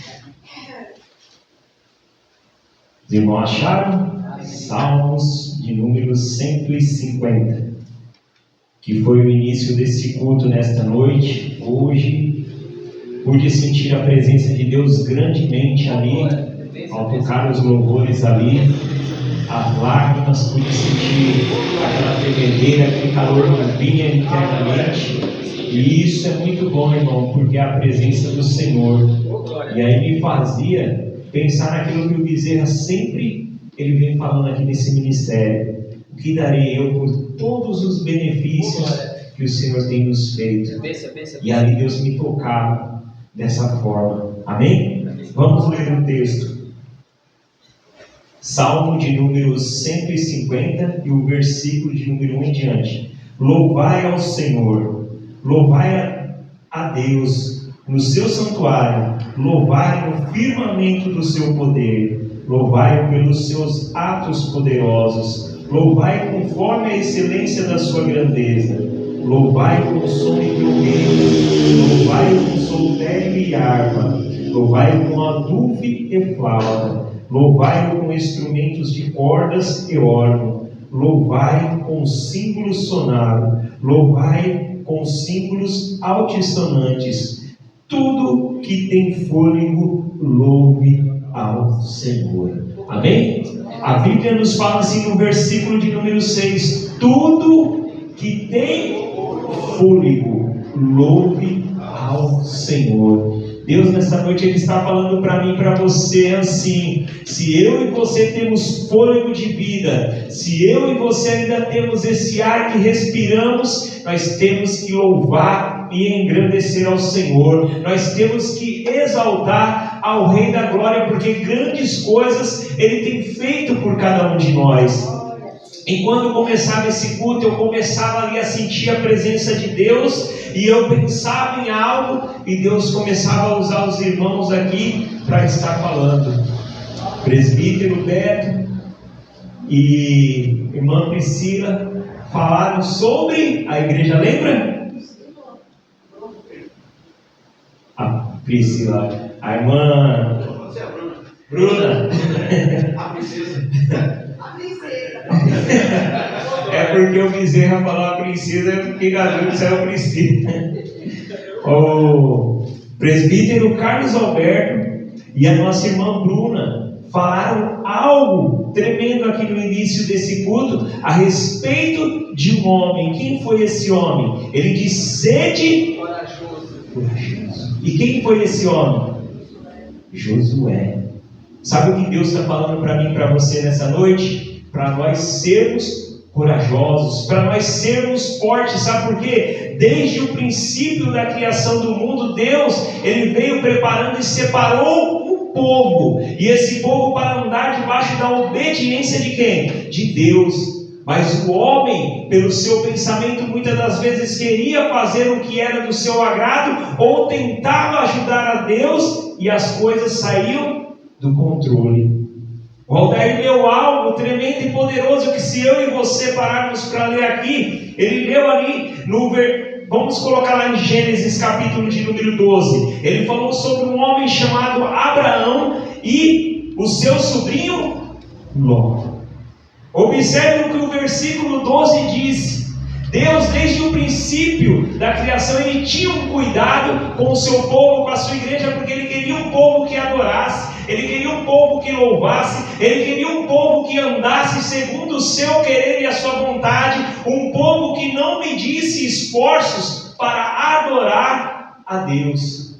Os irmãos acharam? Salmos de número 150, que foi o início desse culto nesta noite. Hoje, pude sentir a presença de Deus grandemente ali, ao tocar os louvores ali, as lágrimas, pude sentir aquela tremedeira, aquele calor que vinha internamente. E isso é muito bom, irmão, porque é a presença do Senhor. E aí me fazia pensar naquilo que o Bezerra sempre ele vem falando aqui nesse ministério. O que darei eu por todos os benefícios que o Senhor tem nos feito? E ali Deus me tocava dessa forma. Amém? Vamos ler o texto. Salmo de número 150 e o versículo de número 1 em diante. Louvai ao Senhor, louvai a Deus no seu santuário, louvai no firmamento do seu poder, louvai-o pelos seus atos poderosos, louvai conforme a excelência da sua grandeza, louvai com som de trombeta, louvai com soltério e harpa, louvai com adufe e flauta, louvai com instrumentos de cordas e órgão, louvai com símbolo sonoro, louvai com símbolos altissonantes. Tudo que tem fôlego, louve ao Senhor. Amém? A Bíblia nos fala assim no versículo de número 6: tudo que tem fôlego, louve ao Senhor. Deus nessa noite Ele está falando para mim e para você assim: se eu e você temos fôlego de vida, se eu e você ainda temos esse ar que respiramos, nós temos que louvar e engrandecer ao Senhor, nós temos que exaltar ao Rei da Glória, porque grandes coisas Ele tem feito por cada um de nós. Enquanto começava esse culto, eu começava ali a sentir a presença de Deus, e eu pensava em algo, e Deus começava a usar os irmãos aqui para estar falando. Presbítero Beto e irmã Priscila falaram sobre a igreja, lembra? A Priscila, a irmã Bruna. A princesa. É porque o Bezerra falou a princesa, eu fiquei garoto, saiu Priscila. O presbítero Carlos Alberto e a nossa irmã Bruna falaram algo tremendo aqui no início desse culto a respeito de um homem. Quem foi esse homem? Ele diz: sede corajoso. E quem foi esse homem? Josué. Sabe o que Deus está falando para mim e para você nessa noite? Para nós sermos corajosos, para nós sermos fortes. Sabe por quê? Desde o princípio da criação do mundo, Deus, Ele veio preparando e separou um povo, e esse povo para andar debaixo da obediência de quem? De Deus. Mas o homem, pelo seu pensamento, muitas das vezes queria fazer o que era do seu agrado, ou tentava ajudar a Deus, e as coisas saíam do controle. O Aldair leu algo tremendo e poderoso, que se eu e você pararmos para ler aqui, ele leu ali vamos colocar lá em Gênesis capítulo de número 12, ele falou sobre um homem chamado Abraão e o seu sobrinho Ló. Observe o que o versículo 12 diz. Deus, desde o princípio da criação, Ele tinha um cuidado com o seu povo, com a sua igreja, porque Ele queria um povo que adorasse, Ele queria um povo que louvasse, Ele queria um povo que andasse segundo o seu querer e a sua vontade, um povo que não medisse esforços para adorar a Deus.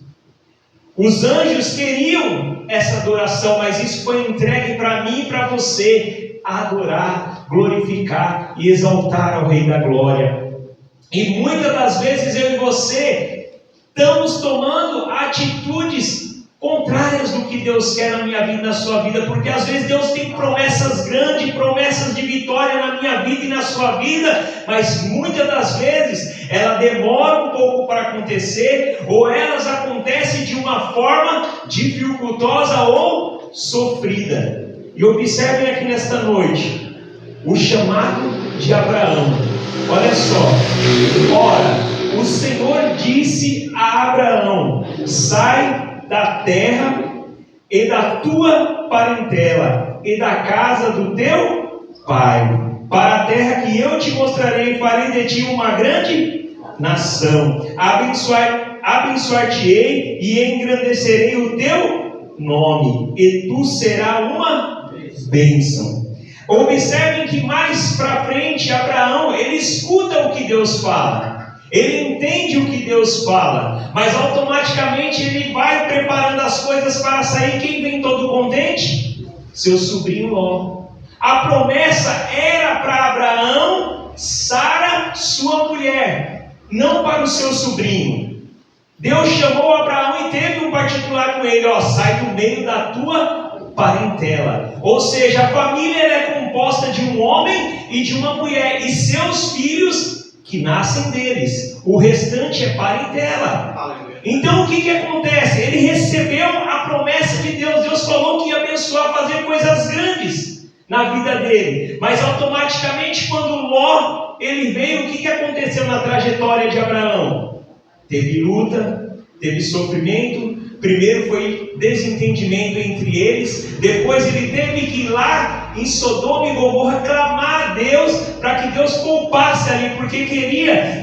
Os anjos queriam essa adoração, mas isso foi entregue para mim e para você: adorar, glorificar e exaltar ao Rei da Glória. E muitas das vezes eu e você estamos tomando atitudes contrárias do que Deus quer na minha vida e na sua vida, porque às vezes Deus tem promessas grandes, promessas de vitória na minha vida e na sua vida, mas muitas das vezes ela demora um pouco para acontecer, ou elas acontecem de uma forma dificultosa ou sofrida. E observem aqui nesta noite o chamado de Abraão. Olha só: ora, o Senhor disse a Abraão: sai da terra e da tua parentela e da casa do teu pai, para a terra que eu te mostrarei, e farei de ti uma grande nação. Abençoar-te-ei e engrandecerei o teu nome, e tu serás uma bênção. Observem que mais para frente Abraão, ele escuta o que Deus fala, ele entende o que Deus fala, mas automaticamente ele vai preparando as coisas para sair. Quem vem todo contente? Seu sobrinho Ló. A promessa era para Abraão, Sara, sua mulher, não para o seu sobrinho. Deus chamou Abraão e teve um particular com ele: sai do meio da tua parentela. Ou seja, a família é composta de um homem e de uma mulher, e seus filhos que nascem deles. O restante é parentela. Então o que acontece? Ele recebeu a promessa de Deus. Deus falou que ia abençoar, fazer coisas grandes na vida dele, mas automaticamente quando Ló ele veio, o que aconteceu na trajetória de Abraão? Teve luta, teve sofrimento. Primeiro foi desentendimento entre eles, depois ele teve que ir lá em Sodoma e Gomorra clamar a Deus para que Deus poupasse ali, porque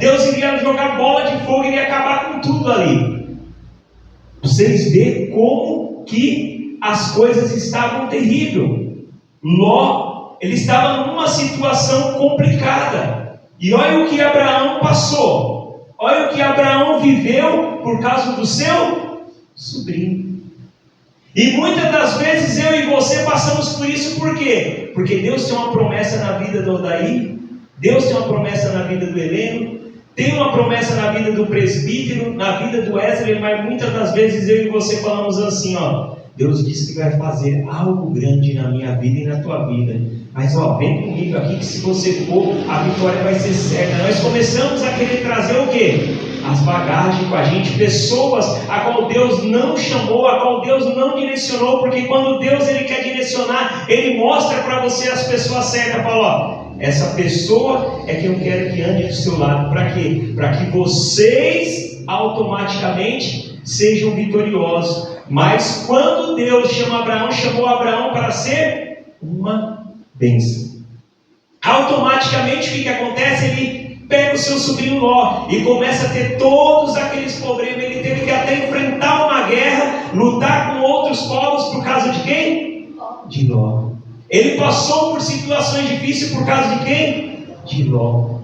Deus iria jogar bola de fogo e iria acabar com tudo ali. Vocês veem como que as coisas estavam terríveis. Ló, ele estava numa situação complicada, e olha o que Abraão passou, olha o que Abraão viveu por causa do seu sobrinho. E muitas das vezes eu e você passamos por isso. Por quê? Porque Deus tem uma promessa na vida do Odair, Deus tem uma promessa na vida do Heleno, tem uma promessa na vida do presbítero, na vida do Wesley, mas muitas das vezes eu e você falamos assim: Deus disse que vai fazer algo grande na minha vida e na tua vida, mas vem comigo aqui que se você for, a vitória vai ser certa. Nós começamos a querer trazer o quê? As bagagens com a gente, pessoas a qual Deus não chamou, a qual Deus não direcionou, porque quando Deus ele quer direcionar, Ele mostra para você as pessoas certas, fala: essa pessoa é que eu quero que ande do seu lado. Para quê? Para que vocês automaticamente sejam vitoriosos. Mas quando Deus chamou Abraão para ser uma bênção, automaticamente o que acontece? Ele pega o seu sobrinho Ló e começa a ter todos aqueles problemas. Ele teve que até enfrentar uma guerra, lutar com outros povos por causa de quem? De Ló. Ele passou por situações difíceis por causa de quem? De Ló.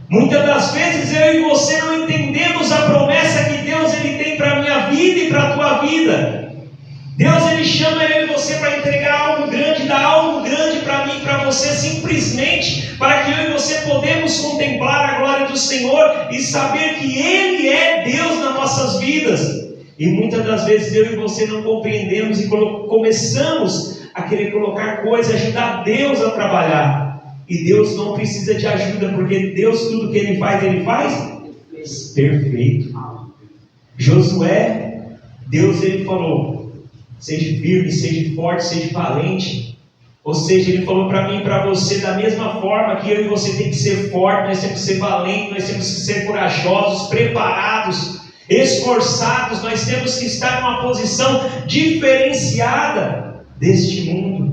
Muitas das vezes eu e você não entendemos a promessa que Deus ele tem para a minha vida e para a tua vida. Deus ele chama eu e você para entregar algo grande, dar algo grande para mim e para você, simplesmente para que eu e você podemos contemplar a glória do Senhor e saber que Ele é Deus nas nossas vidas. E muitas das vezes eu e você não compreendemos e começamos a querer colocar coisas, ajudar Deus a trabalhar. E Deus não precisa de ajuda, porque Deus tudo que Ele faz perfeito. Josué, Deus ele falou: seja firme, seja forte, seja valente. Ou seja, Ele falou para mim e para você, da mesma forma que eu e você tem que ser forte, nós temos que ser valentes, nós temos que ser corajosos, preparados, esforçados, nós temos que estar numa posição diferenciada deste mundo.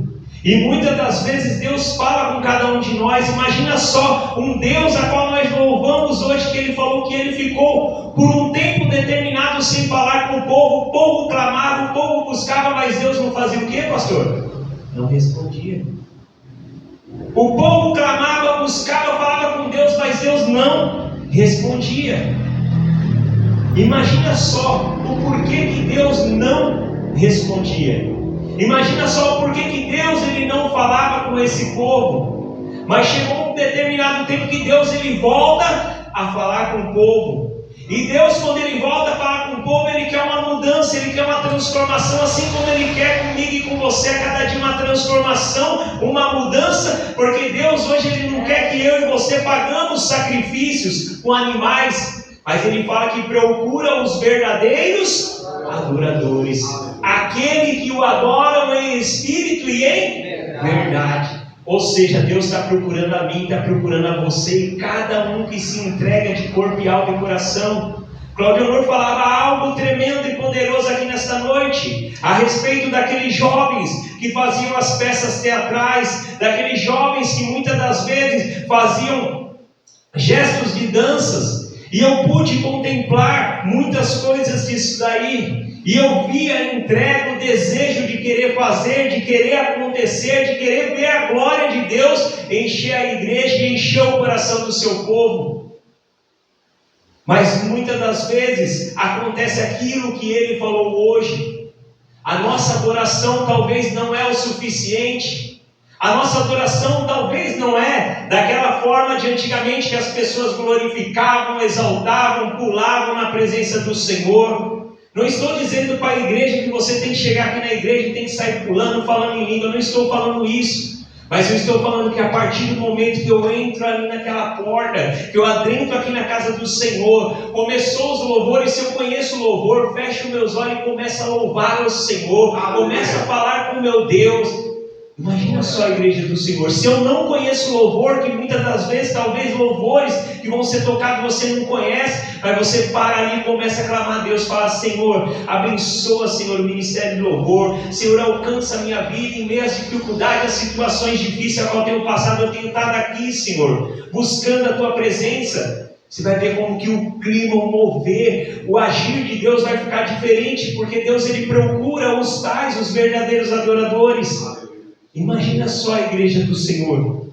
E muitas das vezes Deus fala com cada um de nós. Imagina só, um Deus a qual nós louvamos hoje, que Ele falou que Ele ficou por um tempo determinado sem falar com o povo clamava, o povo buscava, mas Deus não fazia o quê, pastor? Não respondia. O povo clamava, buscava, falava com Deus, mas Deus não respondia. Imagina só o porquê que Deus não respondia. Imagina só o porquê que Deus ele não falava com esse povo. Mas chegou um determinado tempo que Deus ele volta a falar com o povo. E Deus, quando Ele volta a falar com o povo, Ele quer uma mudança, Ele quer uma transformação, assim como Ele quer comigo e com você a cada dia uma transformação, uma mudança, porque Deus hoje Ele não quer que eu e você pagamos sacrifícios com animais, mas Ele fala que procura os verdadeiros adoradores, aquele que o adoram em espírito e em verdade. Ou seja, Deus está procurando a mim, está procurando a você, e cada um que se entrega de corpo e alma e coração. Cláudio Honor falava algo tremendo e poderoso aqui nesta noite, a respeito daqueles jovens que faziam as peças teatrais, daqueles jovens que muitas das vezes faziam gestos de danças, e eu pude contemplar muitas coisas disso daí. E eu via a entrega, o desejo de querer fazer, de querer acontecer, de querer ver a glória de Deus encher a igreja e encher o coração do seu povo. Mas muitas das vezes acontece aquilo que ele falou hoje. A nossa adoração talvez não é o suficiente. A nossa adoração talvez não é daquela forma de antigamente que as pessoas glorificavam, exaltavam, pulavam na presença do Senhor. Não estou dizendo para a igreja que você tem que chegar aqui na igreja e tem que sair pulando, falando em língua. Eu não estou falando isso. Mas eu estou falando que a partir do momento que eu entro ali naquela porta, que eu adentro aqui na casa do Senhor, começou os louvores, se eu conheço o louvor, fecho meus olhos e começo a louvar ao Senhor, começo a falar com o meu Deus. Imagina só a igreja do Senhor. Se eu não conheço louvor, que muitas das vezes, talvez louvores que vão ser tocados você não conhece, mas você para ali e começa a clamar a Deus, fala: Senhor, abençoa, Senhor, o ministério de louvor. Senhor, alcança a minha vida em meio às dificuldades, às situações difíceis a qual eu tenho passado. Eu tenho estado aqui, Senhor, buscando a Tua presença. Você vai ver como que o clima, o mover, o agir de Deus vai ficar diferente, porque Deus ele procura os tais, os verdadeiros adoradores. Imagina só a igreja do Senhor.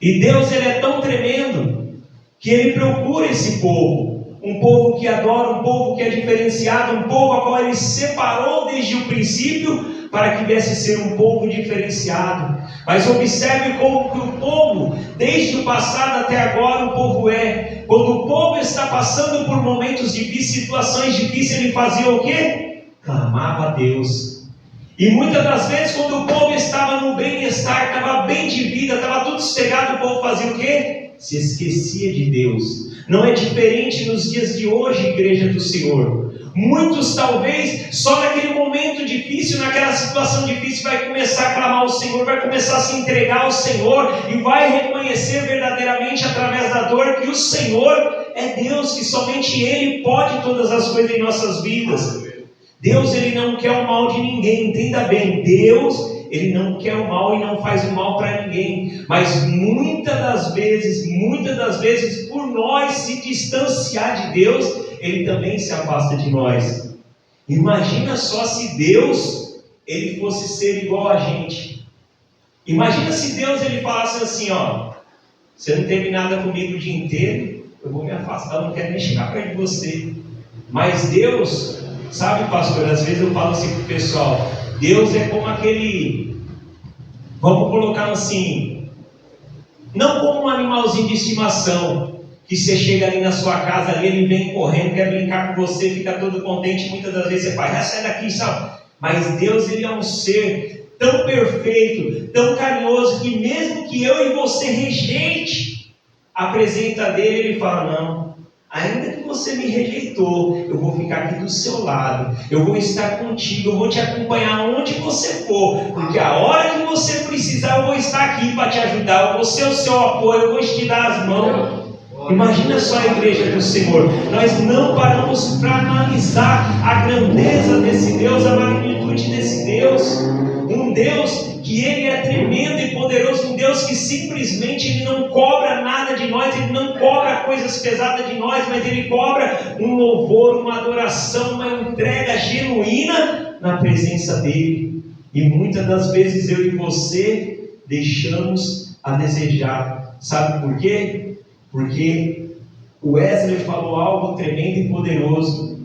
E Deus ele é tão tremendo que Ele procura esse povo. Um povo que adora, um povo que é diferenciado, um povo a qual Ele separou desde o princípio para que viesse ser um povo diferenciado. Mas observe como que o povo, desde o passado até agora, o povo é. Quando o povo está passando por momentos difíceis, situações difíceis, ele fazia o quê? Clamava a Deus. E muitas das vezes, quando o povo estava no bem-estar, estava bem de vida, estava tudo sossegado, o povo fazia o quê? Se esquecia de Deus. Não é diferente nos dias de hoje, igreja do Senhor. Muitos talvez, só naquele momento difícil, naquela situação difícil, vai começar a clamar ao Senhor, vai começar a se entregar ao Senhor, e vai reconhecer verdadeiramente, através da dor, que o Senhor é Deus, que somente Ele pode todas as coisas em nossas vidas. Deus ele não quer o mal de ninguém, entenda bem. Deus ele não quer o mal e não faz o mal para ninguém. Mas muitas das vezes, por nós se distanciar de Deus, Ele também se afasta de nós. Imagina só se Deus ele fosse ser igual a gente. Imagina se Deus ele falasse assim, ó, você não teve nada comigo o dia inteiro, eu vou me afastar, eu não quero nem chegar perto de você. Mas Deus, sabe, pastor, às vezes eu falo assim pro pessoal, Deus é como aquele, vamos colocar assim, não como um animalzinho de estimação, que você chega ali na sua casa, ali, ele vem correndo, quer brincar com você, fica todo contente, muitas das vezes você faz, já sai daqui, sabe? Mas Deus, ele é um ser tão perfeito, tão carinhoso, que mesmo que eu e você rejeite a presença dele, ele fala, não, ainda que você me rejeitou, eu vou ficar aqui do seu lado, eu vou estar contigo, eu vou te acompanhar onde você for, porque a hora que você precisar, eu vou estar aqui para te ajudar, eu vou ser o seu apoio, eu vou te dar as mãos. Imagina só a igreja do Senhor. Nós não paramos para analisar a grandeza desse Deus, a magnitude desse Deus. Um Deus que ele é tremendo e poderoso, um Deus que simplesmente ele não cobra nada de nós, ele não cobra coisas pesadas de nós, mas ele cobra um louvor, uma adoração, uma entrega genuína na presença dele. E muitas das vezes eu e você deixamos a desejar. Sabe por quê? Porque o Wesley falou algo tremendo e poderoso.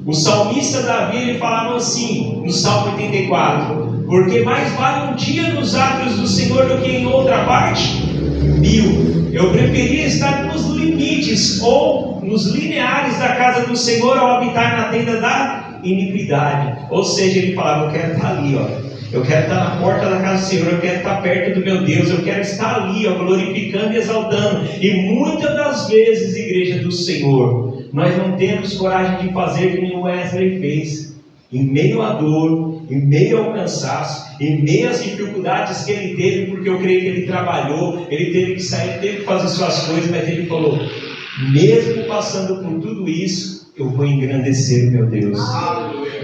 O salmista Davi, ele falava assim, no Salmo 84, porque mais vale um dia nos átrios do Senhor do que em outra parte 1000. Eu preferia estar nos limites ou nos lineares da casa do Senhor ao habitar na tenda da iniquidade. Ou seja, ele falava, eu quero estar ali, ó. Eu quero estar na porta da casa do Senhor, eu quero estar perto do meu Deus, eu quero estar ali, ó, glorificando e exaltando. E muitas das vezes, igreja do Senhor, nós não temos coragem de fazer que nem o Wesley fez. Em meio à dor, em meio ao cansaço, em meio às dificuldades que ele teve, porque eu creio que ele trabalhou, ele teve que sair, teve que fazer suas coisas, mas ele falou, mesmo passando por tudo isso, eu vou engrandecer o meu Deus.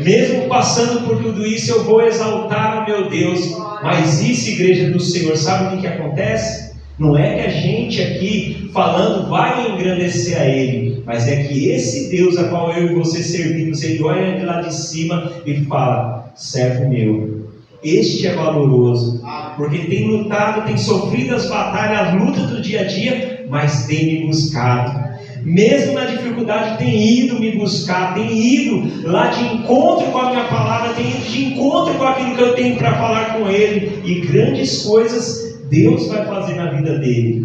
Mesmo passando por tudo isso, eu vou exaltar o meu Deus. Mas isso, igreja do Senhor, sabe o que acontece? Não é que a gente aqui falando vai engrandecer a Ele, mas é que esse Deus a qual eu e você servimos, Ele olha de lá de cima e fala, servo meu, este é valoroso, porque tem lutado, tem sofrido as batalhas, as lutas do dia a dia, mas tem me buscado. Mesmo na dificuldade, tem ido me buscar, tem ido lá de encontro com a minha palavra, tem ido de encontro com aquilo que eu tenho para falar com Ele, e grandes coisas Deus vai fazer na vida dele.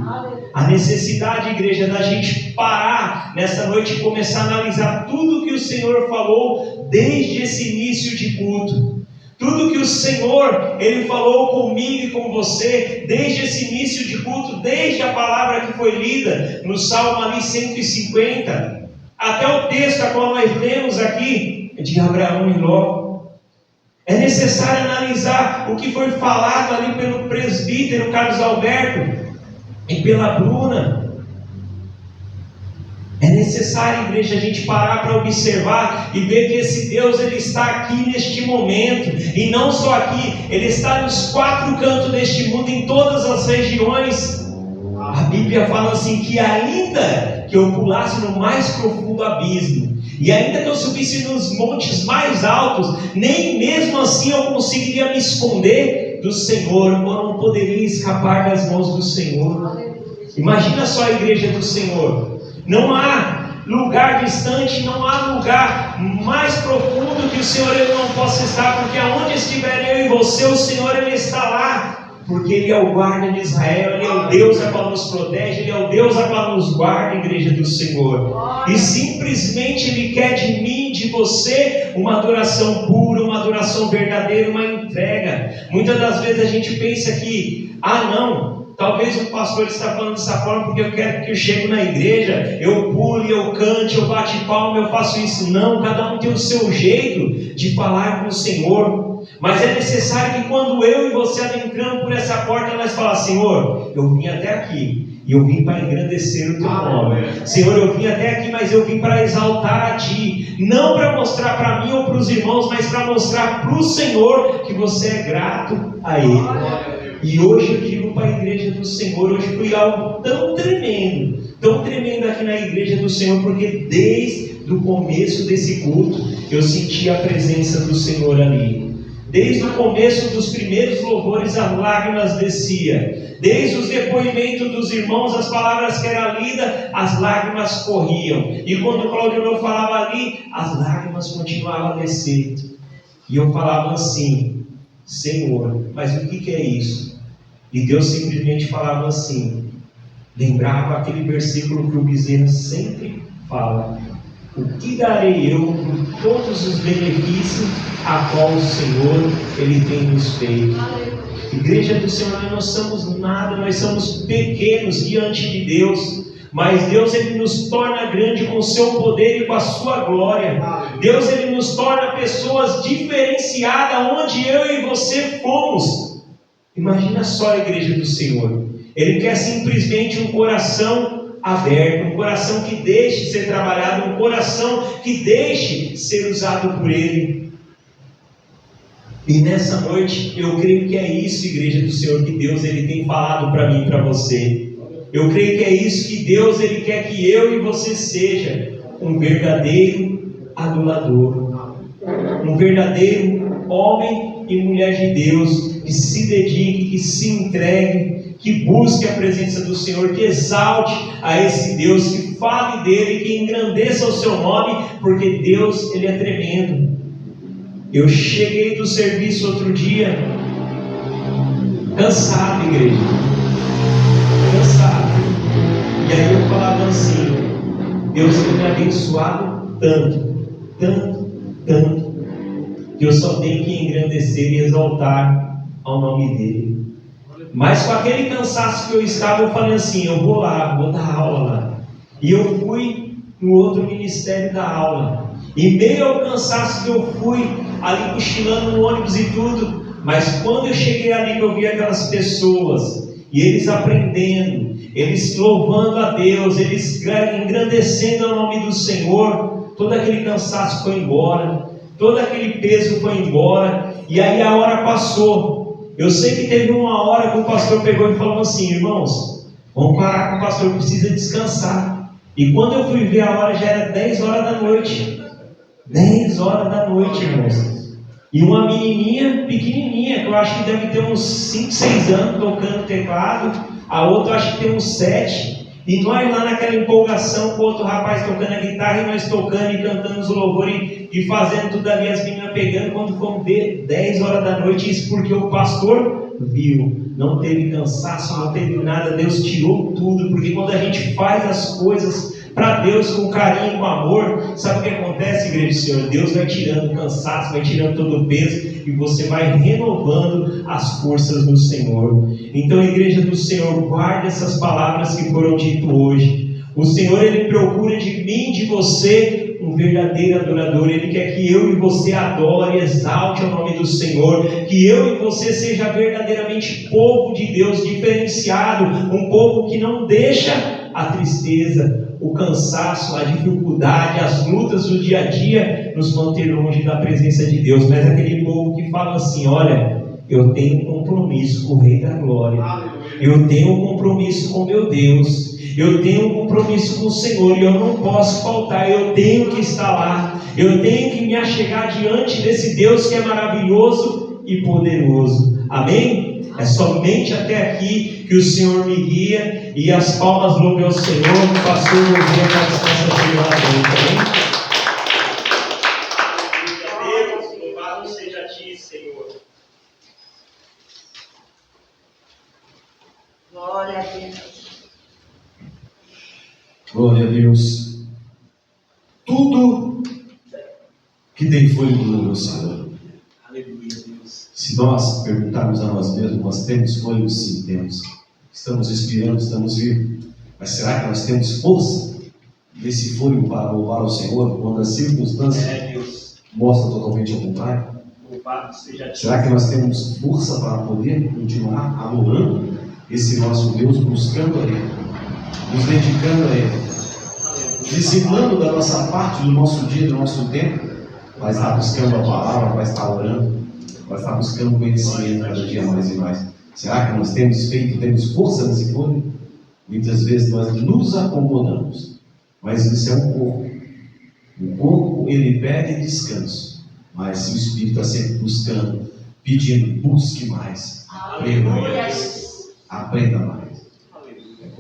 A necessidade, igreja, da gente parar nessa noite e começar a analisar tudo que o Senhor falou desde esse início de culto. Tudo que o Senhor, Ele falou comigo e com você, desde esse início de culto, desde a palavra que foi lida, no Salmo ali 150, até o texto a qual nós lemos aqui, de Abraão e Ló. É necessário analisar o que foi falado ali pelo presbítero Carlos Alberto e pela Bruna. É necessário, igreja, a gente parar para observar e ver que esse Deus, Ele está aqui neste momento, e não só aqui, Ele está nos 4 cantos deste mundo, em todas as regiões. A Bíblia fala assim, que ainda que eu pulasse no mais profundo abismo, e ainda que eu subisse nos montes mais altos, nem mesmo assim eu conseguiria me esconder do Senhor, eu não poderia escapar das mãos do Senhor. Imagina só a igreja do Senhor. Não há lugar distante, não há lugar mais profundo que o Senhor Ele não possa estar, porque aonde estiver eu e você, o Senhor Ele está lá, porque Ele é o guarda de Israel, Ele é o Deus a qual nos protege, Ele é o Deus a qual nos guarda, igreja do Senhor. E simplesmente Ele quer de mim, de você, uma adoração pura, uma adoração verdadeira, uma entrega. Muitas das vezes a gente pensa que, não, talvez o pastor está falando dessa forma porque eu quero que eu chegue na igreja, eu pule, eu cante, eu bate palma, eu faço isso. Não, cada um tem o seu jeito de falar com o Senhor. Mas é necessário que quando eu e você adentramos por essa porta, nós falamos, Senhor, eu vim até aqui, e eu vim para engrandecer o Teu nome. Senhor, eu vim até aqui, mas eu vim para exaltar a Ti, não para mostrar para mim ou para os irmãos, mas para mostrar para o Senhor que você é grato a Ele. E hoje eu digo para a igreja do Senhor, hoje foi algo tão tremendo aqui na igreja do Senhor, porque desde o começo desse culto, eu senti a presença do Senhor ali. Desde o começo dos primeiros louvores, as lágrimas desciam. Desde os depoimentos dos irmãos, as palavras que eram lidas, as lágrimas corriam. E quando o Claudionor falava ali, as lágrimas continuavam a descer. E eu falava assim: Senhor, mas o que é isso? E Deus simplesmente falava assim, lembrava aquele versículo que o Bezerra sempre fala: o que darei eu por todos os benefícios a qual o Senhor Ele tem nos feito? Igreja do Senhor, nós não somos nada, nós somos pequenos diante de Deus. Mas Deus, Ele nos torna grande com o seu poder e com a sua glória. Deus, Ele nos torna pessoas diferenciadas onde eu e você fomos. Imagina só a igreja do Senhor. Ele quer simplesmente um coração aberto, um coração que deixe ser trabalhado, um coração que deixe ser usado por Ele. E nessa noite, eu creio que é isso, igreja do Senhor, que Deus Ele tem falado para mim e para você. Eu creio que é isso que Deus Ele quer que eu e você seja um verdadeiro adorador, um verdadeiro homem e mulher de Deus, que se dedique, que se entregue, que busque a presença do Senhor, que exalte a esse Deus, que fale dele, que engrandeça o seu nome, porque Deus Ele é tremendo. Eu cheguei do serviço outro dia, cansado, igreja, cansado. E aí eu falava assim: Deus tem me abençoado tanto, que eu só tenho que engrandecer e exaltar ao nome dele. Mas com aquele cansaço que eu estava, eu falei assim: eu vou lá, vou dar aula lá. E eu fui no outro ministério da aula. E meio ao cansaço que eu fui ali cochilando no ônibus e tudo, mas quando eu cheguei ali, eu vi aquelas pessoas, e eles aprendendo, eles louvando a Deus, eles engrandecendo o nome do Senhor, todo aquele cansaço foi embora, todo aquele peso foi embora, e aí a hora passou. Eu sei que teve uma hora que o pastor pegou e falou assim: irmãos, vamos parar, que o pastor precisa descansar. E quando eu fui ver a hora, já era 10 horas da noite. 10 horas da noite, irmãos. E uma menininha, pequenininha, que eu acho que deve ter uns 5, 6 anos tocando teclado. A outra eu acho que tem uns 7. E nós lá naquela empolgação com o outro rapaz tocando a guitarra, e nós tocando e cantando os louvores e fazendo tudo ali, as meninas pegando. Quando fomos ver, 10 horas da noite, isso porque o pastor viu. Não teve cansaço, não teve nada. Deus tirou tudo, porque quando a gente faz as coisas para Deus com carinho, com amor, sabe o que acontece, igreja do Senhor? Deus vai tirando o cansaço, vai tirando todo o peso, e você vai renovando as forças do Senhor. Então, igreja do Senhor, guarde essas palavras que foram ditas hoje. O Senhor, Ele procura de mim, de você, um verdadeiro adorador. Ele quer que eu e você adore, exalte o nome do Senhor, que eu e você seja verdadeiramente povo de Deus, diferenciado, um povo que não deixa a tristeza, o cansaço, a dificuldade, as lutas do dia a dia nos manter longe da presença de Deus. Mas aquele povo que fala assim: olha, eu tenho um compromisso com o Rei da Glória, eu tenho um compromisso com meu Deus, eu tenho um compromisso com o Senhor, e eu não posso faltar, eu tenho que estar lá, eu tenho que me achegar diante desse Deus que é maravilhoso e poderoso. Amém? É somente até aqui que o Senhor me guia, e as palmas louvem ao Senhor. O pastor ouvir a participação de lá dentro. Amém? Deus, louvado seja a ti, Senhor. Glória a Deus. Glória a Deus. Tudo que tem fôlego no meu Senhor. Aleluia, Deus. Se nós perguntarmos a nós mesmos, nós temos fôlego? Sim, temos. Estamos respirando, estamos vivos. Mas será que nós temos força desse fôlego para louvar o Senhor quando as circunstâncias mostram totalmente ao contrário? Louvado seja a ti. Será que nós temos força para poder continuar adorando esse nosso Deus, buscando a Ele, nos dedicando a Ele, disciplinando da nossa parte, do nosso dia, do nosso tempo? Vai estar buscando a palavra, vai estar orando, vai estar buscando conhecimento cada dia mais e mais. Será que nós temos força nesse fôlego? Muitas vezes nós nos acomodamos, mas isso é um corpo. O corpo, ele pede descanso, mas o espírito está sempre buscando pedindo: busque mais, aprenda mais, aprenda mais.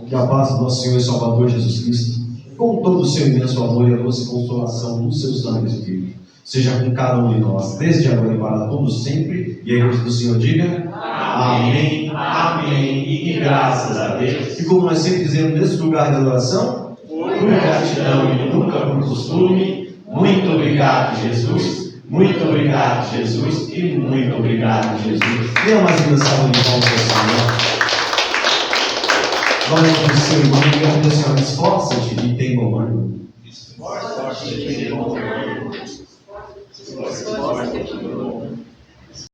Que a paz do nosso Senhor e Salvador Jesus Cristo, com todo o seu imenso amor e a doce consolação do seu Santo Espírito, seja com cada um de nós, desde agora e para todos sempre. E a igreja do Senhor diga: amém, amém, e que graças a Deus. E como nós sempre dizemos nesse lugar de adoração, por gratidão e nunca por costume, muito obrigado, Jesus, muito obrigado, Jesus, e muito obrigado, Jesus. Dê mais uma salva de palmas ao Senhor. Glória ao seu irmão, e agradeço, Senhor, esforça-te e tem bom ânimo. Esforça-te e tem bom ânimo.